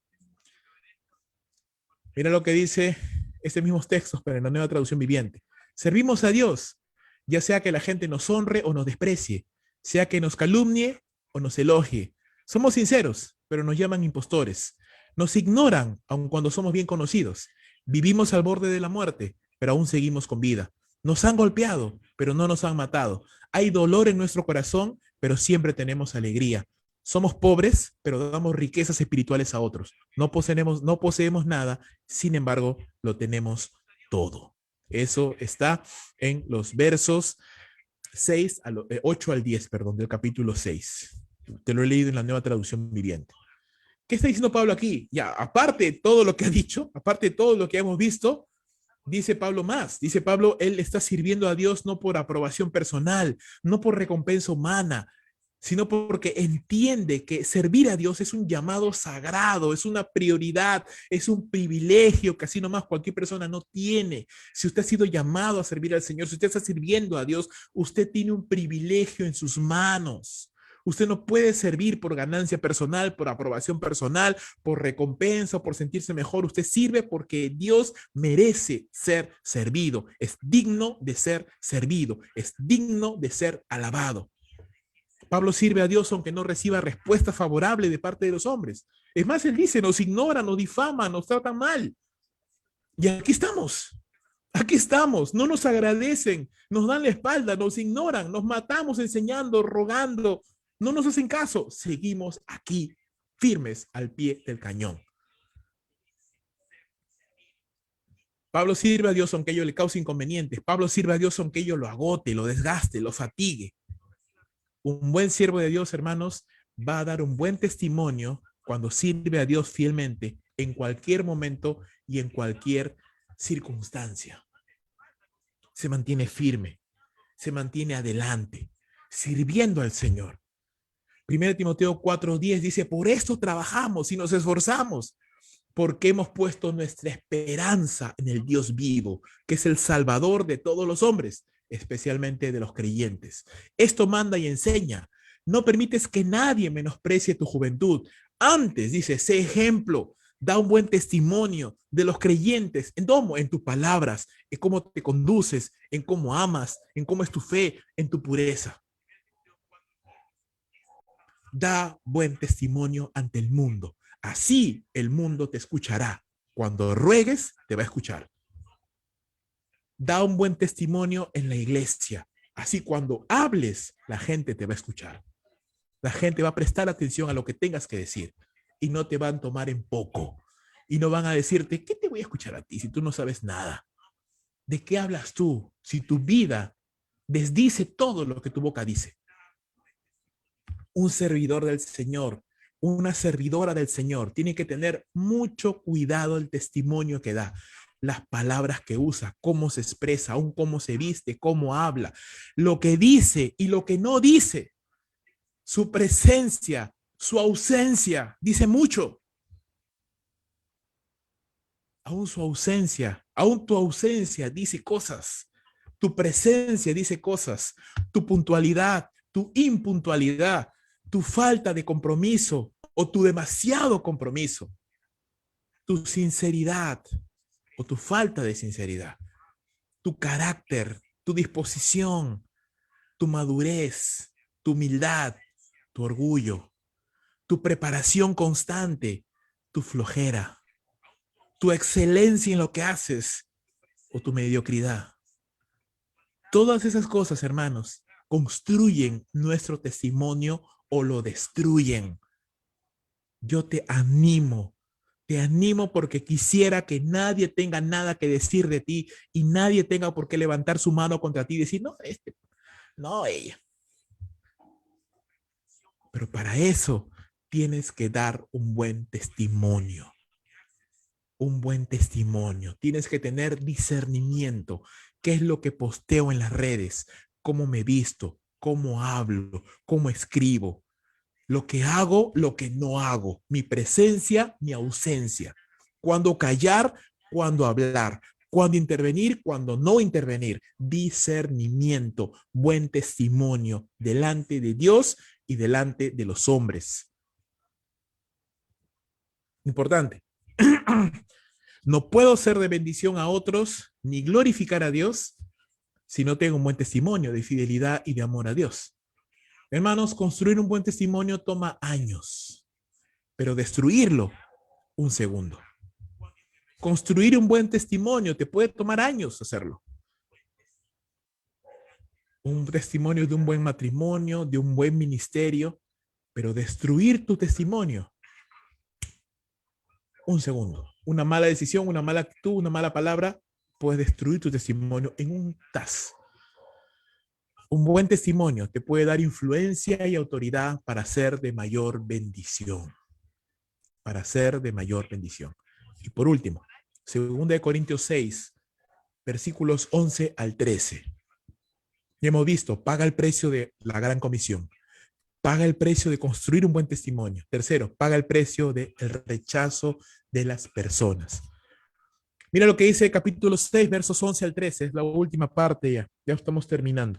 Mira lo que dice estos mismos textos, pero en la Nueva Traducción Viviente. Servimos a Dios, ya sea que la gente nos honre o nos desprecie, sea que nos calumnie o nos elogie. Somos sinceros, pero nos llaman impostores. Nos ignoran, aun cuando somos bien conocidos. Vivimos al borde de la muerte, pero aún seguimos con vida. Nos han golpeado, pero no nos han matado. Hay dolor en nuestro corazón, pero siempre tenemos alegría. Somos pobres, pero damos riquezas espirituales a otros. No poseemos nada, sin embargo, lo tenemos todo. Eso está en los versos 8 al 10, perdón, del capítulo 6. Te lo he leído en la Nueva Traducción Viviente. ¿Qué está diciendo Pablo aquí? Ya, aparte de todo lo que ha dicho, aparte de todo lo que hemos visto, dice Pablo más. Dice Pablo, él está sirviendo a Dios no por aprobación personal, no por recompensa humana, sino porque entiende que servir a Dios es un llamado sagrado, es una prioridad, es un privilegio que así nomás cualquier persona no tiene. Si usted ha sido llamado a servir al Señor, si usted está sirviendo a Dios, usted tiene un privilegio en sus manos. Usted no puede servir por ganancia personal, por aprobación personal, por recompensa o por sentirse mejor. Usted sirve porque Dios merece ser servido. Es digno de ser servido. Es digno de ser alabado. Pablo sirve a Dios aunque no reciba respuesta favorable de parte de los hombres. Es más, él dice, nos ignoran, nos difaman, nos tratan mal. Y aquí estamos, no nos agradecen, nos dan la espalda, nos ignoran, nos matamos enseñando, rogando, no nos hacen caso. Seguimos aquí, firmes al pie del cañón. Pablo sirve a Dios aunque ello le cause inconvenientes. Pablo sirve a Dios aunque ello lo agote, lo desgaste, lo fatigue. Un buen siervo de Dios, hermanos, va a dar un buen testimonio cuando sirve a Dios fielmente en cualquier momento y en cualquier circunstancia. Se mantiene firme, se mantiene adelante, sirviendo al Señor. 1 Timoteo 4:10 dice, por esto trabajamos y nos esforzamos, porque hemos puesto nuestra esperanza en el Dios vivo, que es el Salvador de todos los hombres, especialmente de los creyentes. Esto manda y enseña. No permites que nadie menosprecie tu juventud. Antes, dice, sé ejemplo, da un buen testimonio de los creyentes. ¿En cómo? En tus palabras, en cómo te conduces, en cómo amas, en cómo es tu fe, en tu pureza. Da buen testimonio ante el mundo. Así el mundo te escuchará. Cuando ruegues, te va a escuchar. Da un buen testimonio en la iglesia. Así cuando hables, la gente te va a escuchar. La gente va a prestar atención a lo que tengas que decir y no te van a tomar en poco. Y no van a decirte, ¿qué te voy a escuchar a ti si tú no sabes nada? ¿De qué hablas tú si tu vida desdice todo lo que tu boca dice? Un servidor del Señor, una servidora del Señor, tiene que tener mucho cuidado el testimonio que da, las palabras que usa, cómo se expresa, aún cómo se viste, cómo habla, lo que dice y lo que no dice, su presencia, su ausencia, dice mucho. Aún su ausencia, aún tu ausencia dice cosas, tu presencia dice cosas, tu puntualidad, tu impuntualidad, tu falta de compromiso o tu demasiado compromiso, tu sinceridad o tu falta de sinceridad, tu carácter, tu disposición, tu madurez, tu humildad, tu orgullo, tu preparación constante, tu flojera, tu excelencia en lo que haces o tu mediocridad. Todas esas cosas, hermanos, construyen nuestro testimonio o lo destruyen. Yo te animo porque quisiera que nadie tenga nada que decir de ti y nadie tenga por qué levantar su mano contra ti y decir, no, no, ella. Pero para eso tienes que dar un buen testimonio. Un buen testimonio. Tienes que tener discernimiento. ¿Qué es lo que posteo en las redes? ¿Cómo me visto? ¿Cómo hablo? ¿Cómo escribo? Lo que hago, lo que no hago. Mi presencia, mi ausencia. Cuándo callar, cuándo hablar. Cuándo intervenir, cuándo no intervenir. Discernimiento, buen testimonio delante de Dios y delante de los hombres. Importante. No puedo ser de bendición a otros ni glorificar a Dios si no tengo un buen testimonio de fidelidad y de amor a Dios. Hermanos, construir un buen testimonio toma años, pero destruirlo, un segundo. Construir un buen testimonio te puede tomar años hacerlo. Un testimonio de un buen matrimonio, de un buen ministerio, pero destruir tu testimonio, un segundo. Una mala decisión, una mala actitud, una mala palabra, puedes destruir tu testimonio en un tas. Un buen testimonio te puede dar influencia y autoridad para ser de mayor bendición. Para ser de mayor bendición. Y por último, 2 Corintios 6, versículos 11 al 13. Ya hemos visto, paga el precio de la gran comisión. Paga el precio de construir un buen testimonio. Tercero, paga el precio del rechazo de las personas. Mira lo que dice el capítulo 6, versos 11 al 13. Es la última parte ya. Ya estamos terminando.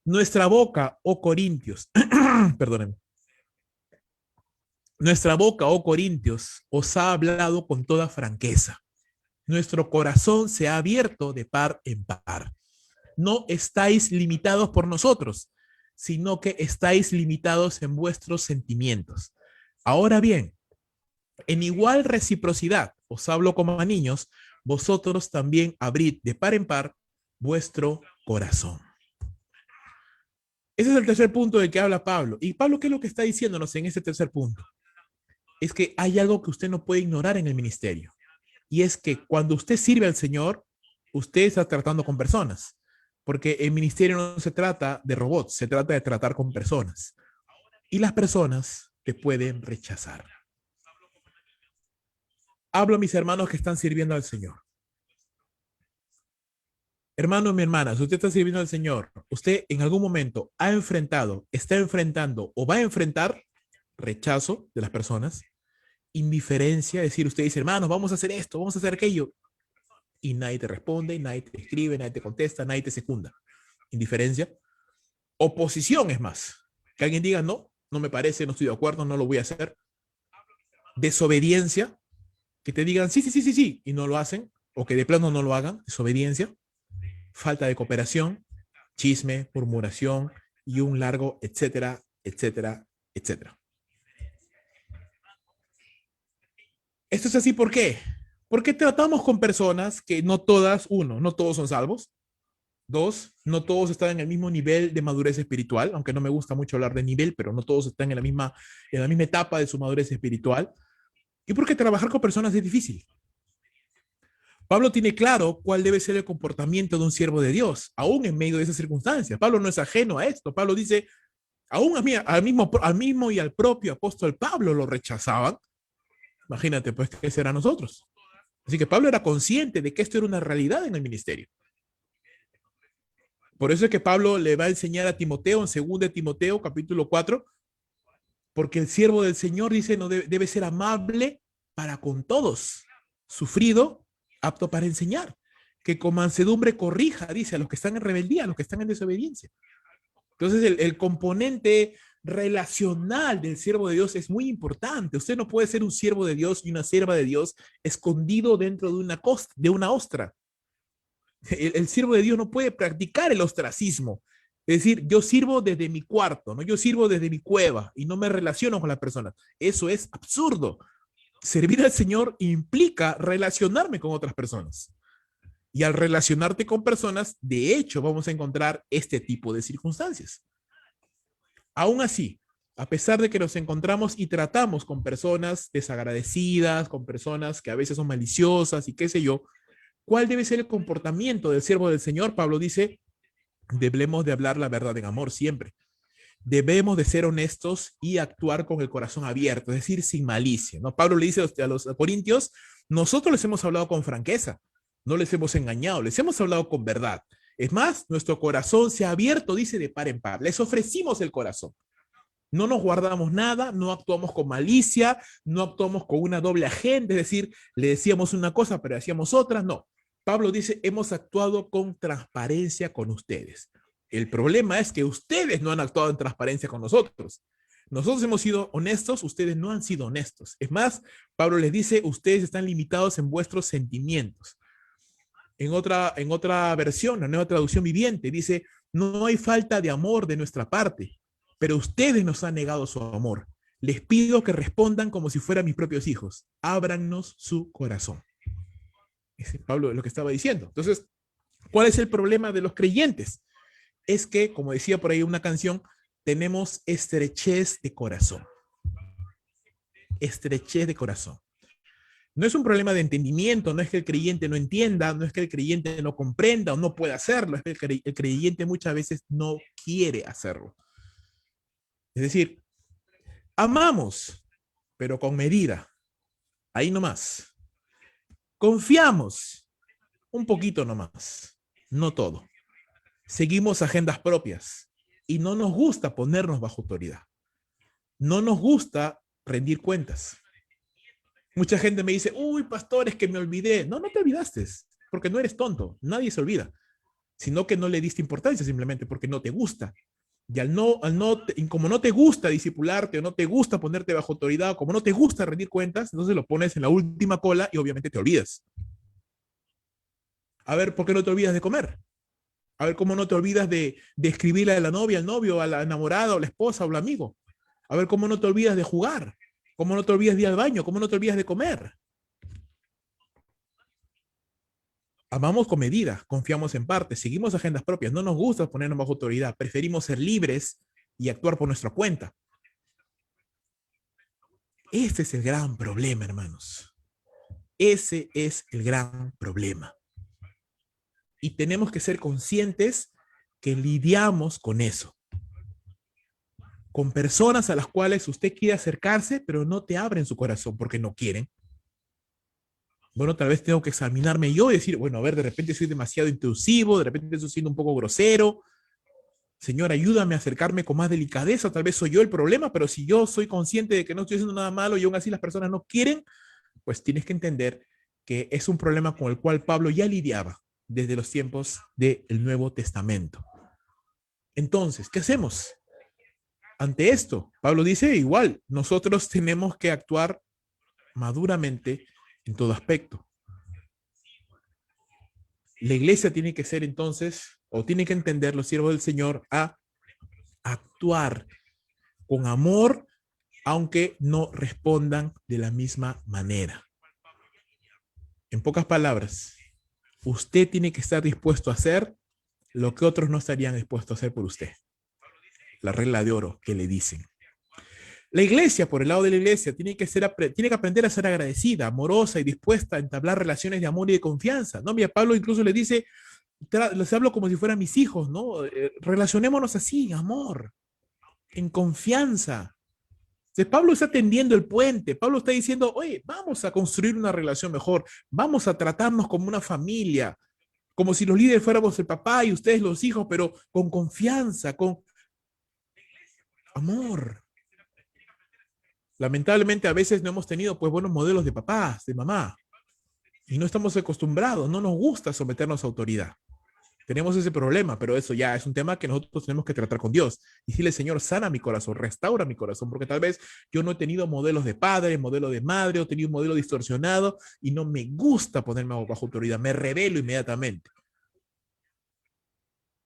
Nuestra boca, oh Corintios, perdónenme. Nuestra boca, oh Corintios, os ha hablado con toda franqueza. Nuestro corazón se ha abierto de par en par. No estáis limitados por nosotros, sino que estáis limitados en vuestros sentimientos. Ahora bien, en igual reciprocidad, os hablo como a niños, vosotros también abrid de par en par vuestro corazón. Ese es el tercer punto del que habla Pablo. ¿Y Pablo qué es lo que está diciéndonos en ese tercer punto? Es que hay algo que usted no puede ignorar en el ministerio. Y es que cuando usted sirve al Señor, usted está tratando con personas. Porque el ministerio no se trata de robots, se trata de tratar con personas. Y las personas te pueden rechazar. Hablo a mis hermanos que están sirviendo al Señor. Hermano, mi hermana, si usted está sirviendo al Señor, usted en algún momento ha enfrentado, está enfrentando o va a enfrentar rechazo de las personas, indiferencia, es decir, usted dice, hermanos, vamos a hacer esto, vamos a hacer aquello, y nadie te responde, nadie te escribe, nadie te contesta, nadie te secunda. Indiferencia. Oposición es más. Que alguien diga, no, no me parece, no estoy de acuerdo, no lo voy a hacer. Desobediencia. Que te digan, sí, sí, sí, sí, sí, y no lo hacen, o que de plano no lo hagan. Desobediencia. Falta de cooperación, chisme, murmuración y un largo, etcétera, etcétera, etcétera. Esto es así, ¿por qué? Porque tratamos con personas que no todas, uno, no todos son salvos. Dos, no todos están en el mismo nivel de madurez espiritual, aunque no me gusta mucho hablar de nivel, pero no todos están en la misma etapa de su madurez espiritual. Y porque trabajar con personas es difícil. Pablo tiene claro cuál debe ser el comportamiento de un siervo de Dios, aún en medio de esas circunstancias. Pablo no es ajeno a esto. Pablo dice, aún al mismo y al propio apóstol Pablo lo rechazaban. Imagínate, pues, ¿qué será nosotros? Así que Pablo era consciente de que esto era una realidad en el ministerio. Por eso es que Pablo le va a enseñar a Timoteo en 2 Timoteo capítulo 4, porque el siervo del Señor dice no debe ser amable para con todos, sufrido, apto para enseñar, que con mansedumbre corrija, dice, a los que están en rebeldía, a los que están en desobediencia. Entonces el componente relacional del siervo de Dios es muy importante. Usted no puede ser un siervo de Dios y una sierva de Dios escondido dentro de una ostra. El siervo de Dios no puede practicar el ostracismo. Es decir, yo sirvo desde mi cuarto, ¿no? Yo sirvo desde mi cueva y no me relaciono con las personas. Eso es absurdo. Servir al Señor implica relacionarme con otras personas. Y al relacionarte con personas, de hecho, vamos a encontrar este tipo de circunstancias. Aún así, a pesar de que nos encontramos y tratamos con personas desagradecidas, con personas que a veces son maliciosas y qué sé yo, ¿cuál debe ser el comportamiento del siervo del Señor? Pablo dice, debemos de hablar la verdad en amor siempre. Debemos de ser honestos y actuar con el corazón abierto, es decir, sin malicia, ¿no? Pablo le dice a los corintios, nosotros les hemos hablado con franqueza, No les hemos engañado, les hemos hablado con verdad. Es más, nuestro corazón se ha abierto, dice, de par en par. Les ofrecimos el corazón. No nos guardamos nada, no actuamos con malicia, no actuamos con una doble agenda, es decir, le decíamos una cosa pero hacíamos otra. No. Pablo dice, hemos actuado con transparencia con ustedes. El problema es que ustedes no han actuado en transparencia con nosotros. Nosotros hemos sido honestos, ustedes no han sido honestos. Es más, Pablo les dice, ustedes están limitados en vuestros sentimientos. En otra versión, la Nueva Traducción Viviente, dice, no hay falta de amor de nuestra parte, pero ustedes nos han negado su amor. Les pido que respondan como si fueran mis propios hijos. Ábrannos su corazón. Es Pablo lo que estaba diciendo. Entonces, ¿cuál es el problema de los creyentes? Es que, como decía por ahí una canción, tenemos estrechez de corazón. Estrechez de corazón. No es un problema de entendimiento, no es que el creyente no entienda, no es que el creyente no comprenda o no pueda hacerlo, es que el creyente muchas veces no quiere hacerlo. Es decir, amamos, pero con medida. Ahí nomás. Confiamos, un poquito nomás, no todo. Seguimos agendas propias y no nos gusta ponernos bajo autoridad. No nos gusta rendir cuentas. Mucha gente me dice, uy, pastor, es que me olvidé. No, no te olvidaste, porque no eres tonto. Nadie se olvida, sino que no le diste importancia simplemente porque no te gusta. Y como no te gusta discipularte o no te gusta ponerte bajo autoridad o como no te gusta rendir cuentas, entonces lo pones en la última cola y obviamente te olvidas. A ver, ¿por qué no te olvidas de comer? A ver, ¿cómo no te olvidas de escribirle a la novia, al novio, a la enamorada o la esposa o el amigo? A ver, ¿cómo no te olvidas de jugar? ¿Cómo no te olvidas de ir al baño? ¿Cómo no te olvidas de comer? Amamos con medida, confiamos en parte, seguimos agendas propias, no nos gusta ponernos bajo autoridad, preferimos ser libres y actuar por nuestra cuenta. Ese es el gran problema, hermanos. Ese es el gran problema. Y tenemos que ser conscientes que lidiamos con eso. Con personas a las cuales usted quiere acercarse, pero no te abren su corazón porque no quieren. Bueno, tal vez tengo que examinarme yo y decir, bueno, a ver, de repente soy demasiado intrusivo, de repente estoy siendo un poco grosero. Señor, ayúdame a acercarme con más delicadeza, tal vez soy yo el problema, pero si yo soy consciente de que no estoy haciendo nada malo y aún así las personas no quieren, pues tienes que entender que es un problema con el cual Pablo ya lidiaba desde los tiempos del Nuevo Testamento. Entonces, ¿qué hacemos? Ante esto, Pablo dice, igual, nosotros tenemos que actuar maduramente en todo aspecto. La iglesia tiene que ser entonces, o tiene que entender los siervos del Señor a actuar con amor, aunque no respondan de la misma manera. En pocas palabras, usted tiene que estar dispuesto a hacer lo que otros no estarían dispuestos a hacer por usted. La regla de oro que le dicen. La iglesia, por el lado de la iglesia, tiene que aprender a ser agradecida, amorosa y dispuesta a entablar relaciones de amor y de confianza, ¿no? Mira, Pablo incluso le dice, les hablo como si fueran mis hijos, ¿no? Relacionémonos así, amor, en confianza. Entonces, Pablo está tendiendo el puente, Pablo está diciendo, oye, vamos a construir una relación mejor, vamos a tratarnos como una familia, como si los líderes fuéramos el papá y ustedes los hijos, pero con confianza, con amor. Lamentablemente a veces no hemos tenido pues buenos modelos de papás, de mamá, y no estamos acostumbrados, no nos gusta someternos a autoridad. Tenemos ese problema, pero eso ya es un tema que nosotros tenemos que tratar con Dios. Y decirle, Señor, sana mi corazón, restaura mi corazón, porque tal vez yo no he tenido modelos de padre, modelo de madre, o he tenido un modelo distorsionado y no me gusta ponerme bajo autoridad, me rebelo inmediatamente.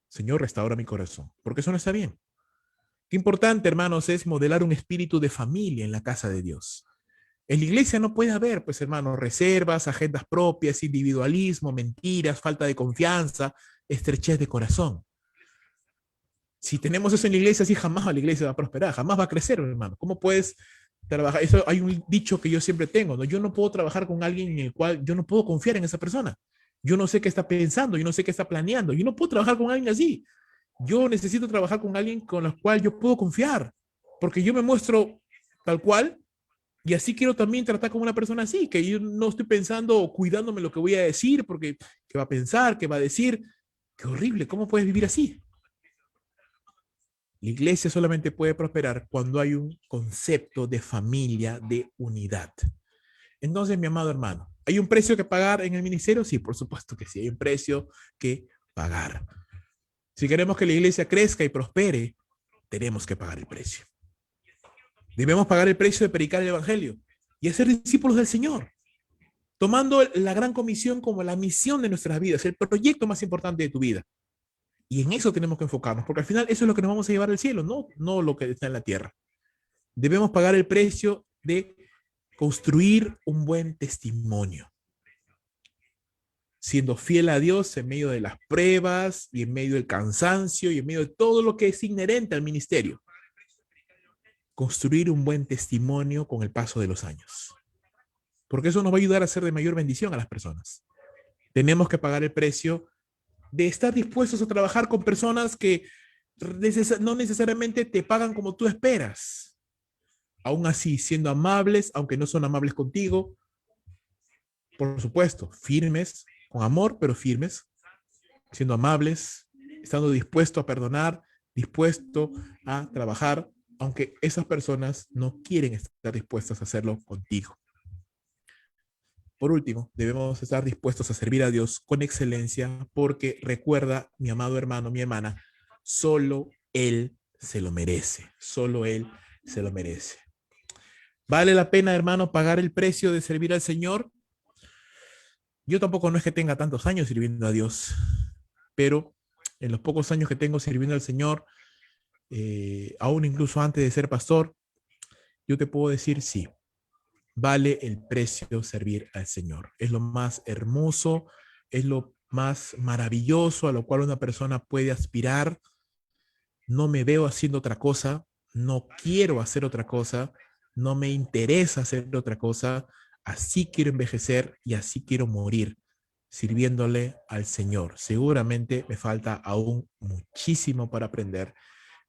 Señor, restaura mi corazón, porque eso no está bien. Qué importante, hermanos, es modelar un espíritu de familia en la casa de Dios. En la iglesia no puede haber, pues, hermanos, reservas, agendas propias, individualismo, mentiras, falta de confianza, estrechez de corazón. Si tenemos eso en la iglesia, así jamás la iglesia va a prosperar, jamás va a crecer, hermano. ¿Cómo puedes trabajar? Eso hay un dicho que yo siempre tengo, ¿no? Yo no puedo trabajar con alguien en el cual yo no puedo confiar en esa persona. Yo no sé qué está pensando, yo no sé qué está planeando. Yo no puedo trabajar con alguien así. Yo necesito trabajar con alguien con el cual yo puedo confiar, porque yo me muestro tal cual Y así quiero también tratar con una persona así, que yo no estoy pensando o cuidándome lo que voy a decir, porque qué va a pensar, qué va a decir. Qué horrible, ¿cómo puedes vivir así? La iglesia solamente puede prosperar cuando hay un concepto de familia, de unidad. Entonces, mi amado hermano, ¿hay un precio que pagar en el ministerio? Sí, por supuesto que sí, hay un precio que pagar. Si queremos que la iglesia crezca y prospere, tenemos que pagar el precio. Debemos pagar el precio de predicar el evangelio y hacer discípulos del Señor, tomando la gran comisión como la misión de nuestras vidas, el proyecto más importante de tu vida. Y en eso tenemos que enfocarnos, porque al final eso es lo que nos vamos a llevar al cielo, no lo que está en la tierra. Debemos pagar el precio de construir un buen testimonio, siendo fiel a Dios en medio de las pruebas y en medio del cansancio y en medio de todo lo que es inherente al ministerio. Construir un buen testimonio con el paso de los años, porque eso nos va a ayudar a ser de mayor bendición a las personas. Tenemos que pagar el precio de estar dispuestos a trabajar con personas que no necesariamente te pagan como tú esperas. Aún así, siendo amables, aunque no son amables contigo, por supuesto, firmes, con amor, pero firmes, siendo amables, estando dispuesto a perdonar, dispuesto a trabajar, aunque esas personas no quieren estar dispuestas a hacerlo contigo. Por último, debemos estar dispuestos a servir a Dios con excelencia, porque recuerda, mi amado hermano, mi hermana, solo Él se lo merece, solo Él se lo merece. ¿Vale la pena, hermano, pagar el precio de servir al Señor? Yo tampoco no es que tenga tantos años sirviendo a Dios, pero en los pocos años que tengo sirviendo al Señor, aún incluso antes de ser pastor, yo te puedo decir sí, vale el precio servir al Señor. Es lo más hermoso, es lo más maravilloso a lo cual una persona puede aspirar. No me veo haciendo otra cosa, no quiero hacer otra cosa, no me interesa hacer otra cosa. Así quiero envejecer y así quiero morir, sirviéndole al Señor. Seguramente me falta aún muchísimo para aprender,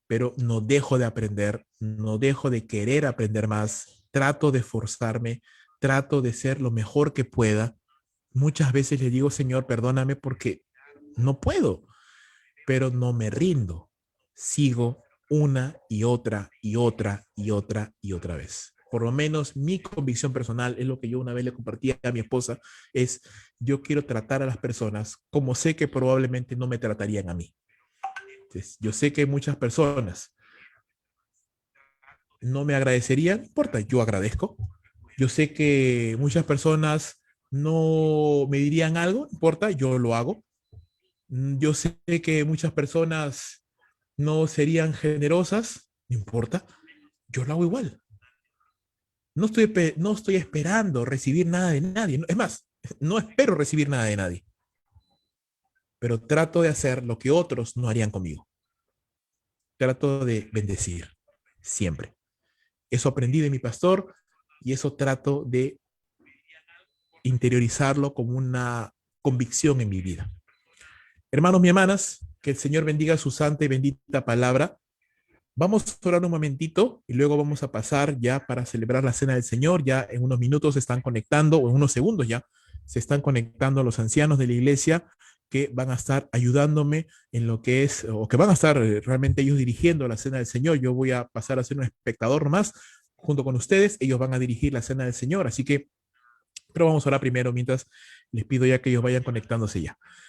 pero no dejo de aprender, no dejo de querer aprender más, trato de esforzarme, trato de ser lo mejor que pueda. Muchas veces le digo, Señor, perdóname porque no puedo, pero no me rindo. Sigo una y otra y otra y otra y otra vez. Por lo menos mi convicción personal es lo que yo una vez le compartí a mi esposa, es yo quiero tratar a las personas como sé que probablemente no me tratarían a mí. Entonces, yo sé que muchas personas no me agradecerían, no importa, yo agradezco. Yo sé que muchas personas no me dirían algo, no importa, yo lo hago. Yo sé que muchas personas no serían generosas, no importa, yo lo hago igual. No estoy esperando recibir nada de nadie. Es más, no espero recibir nada de nadie, pero trato de hacer lo que otros no harían conmigo. Trato de bendecir siempre. Eso aprendí de mi pastor y eso trato de interiorizarlo como una convicción en mi vida. Hermanos y hermanas, que el Señor bendiga su santa y bendita palabra. Vamos a orar un momentito y luego vamos a pasar ya para celebrar la cena del Señor. Ya en unos minutos se están conectando, o en unos segundos ya, se están conectando los ancianos de la iglesia que van a estar ayudándome en lo que es, o que van a estar realmente ellos dirigiendo la cena del Señor. Yo voy a pasar a ser un espectador más junto con ustedes. Ellos van a dirigir la cena del Señor. Así que, pero vamos a orar primero mientras les pido ya que ellos vayan conectándose ya.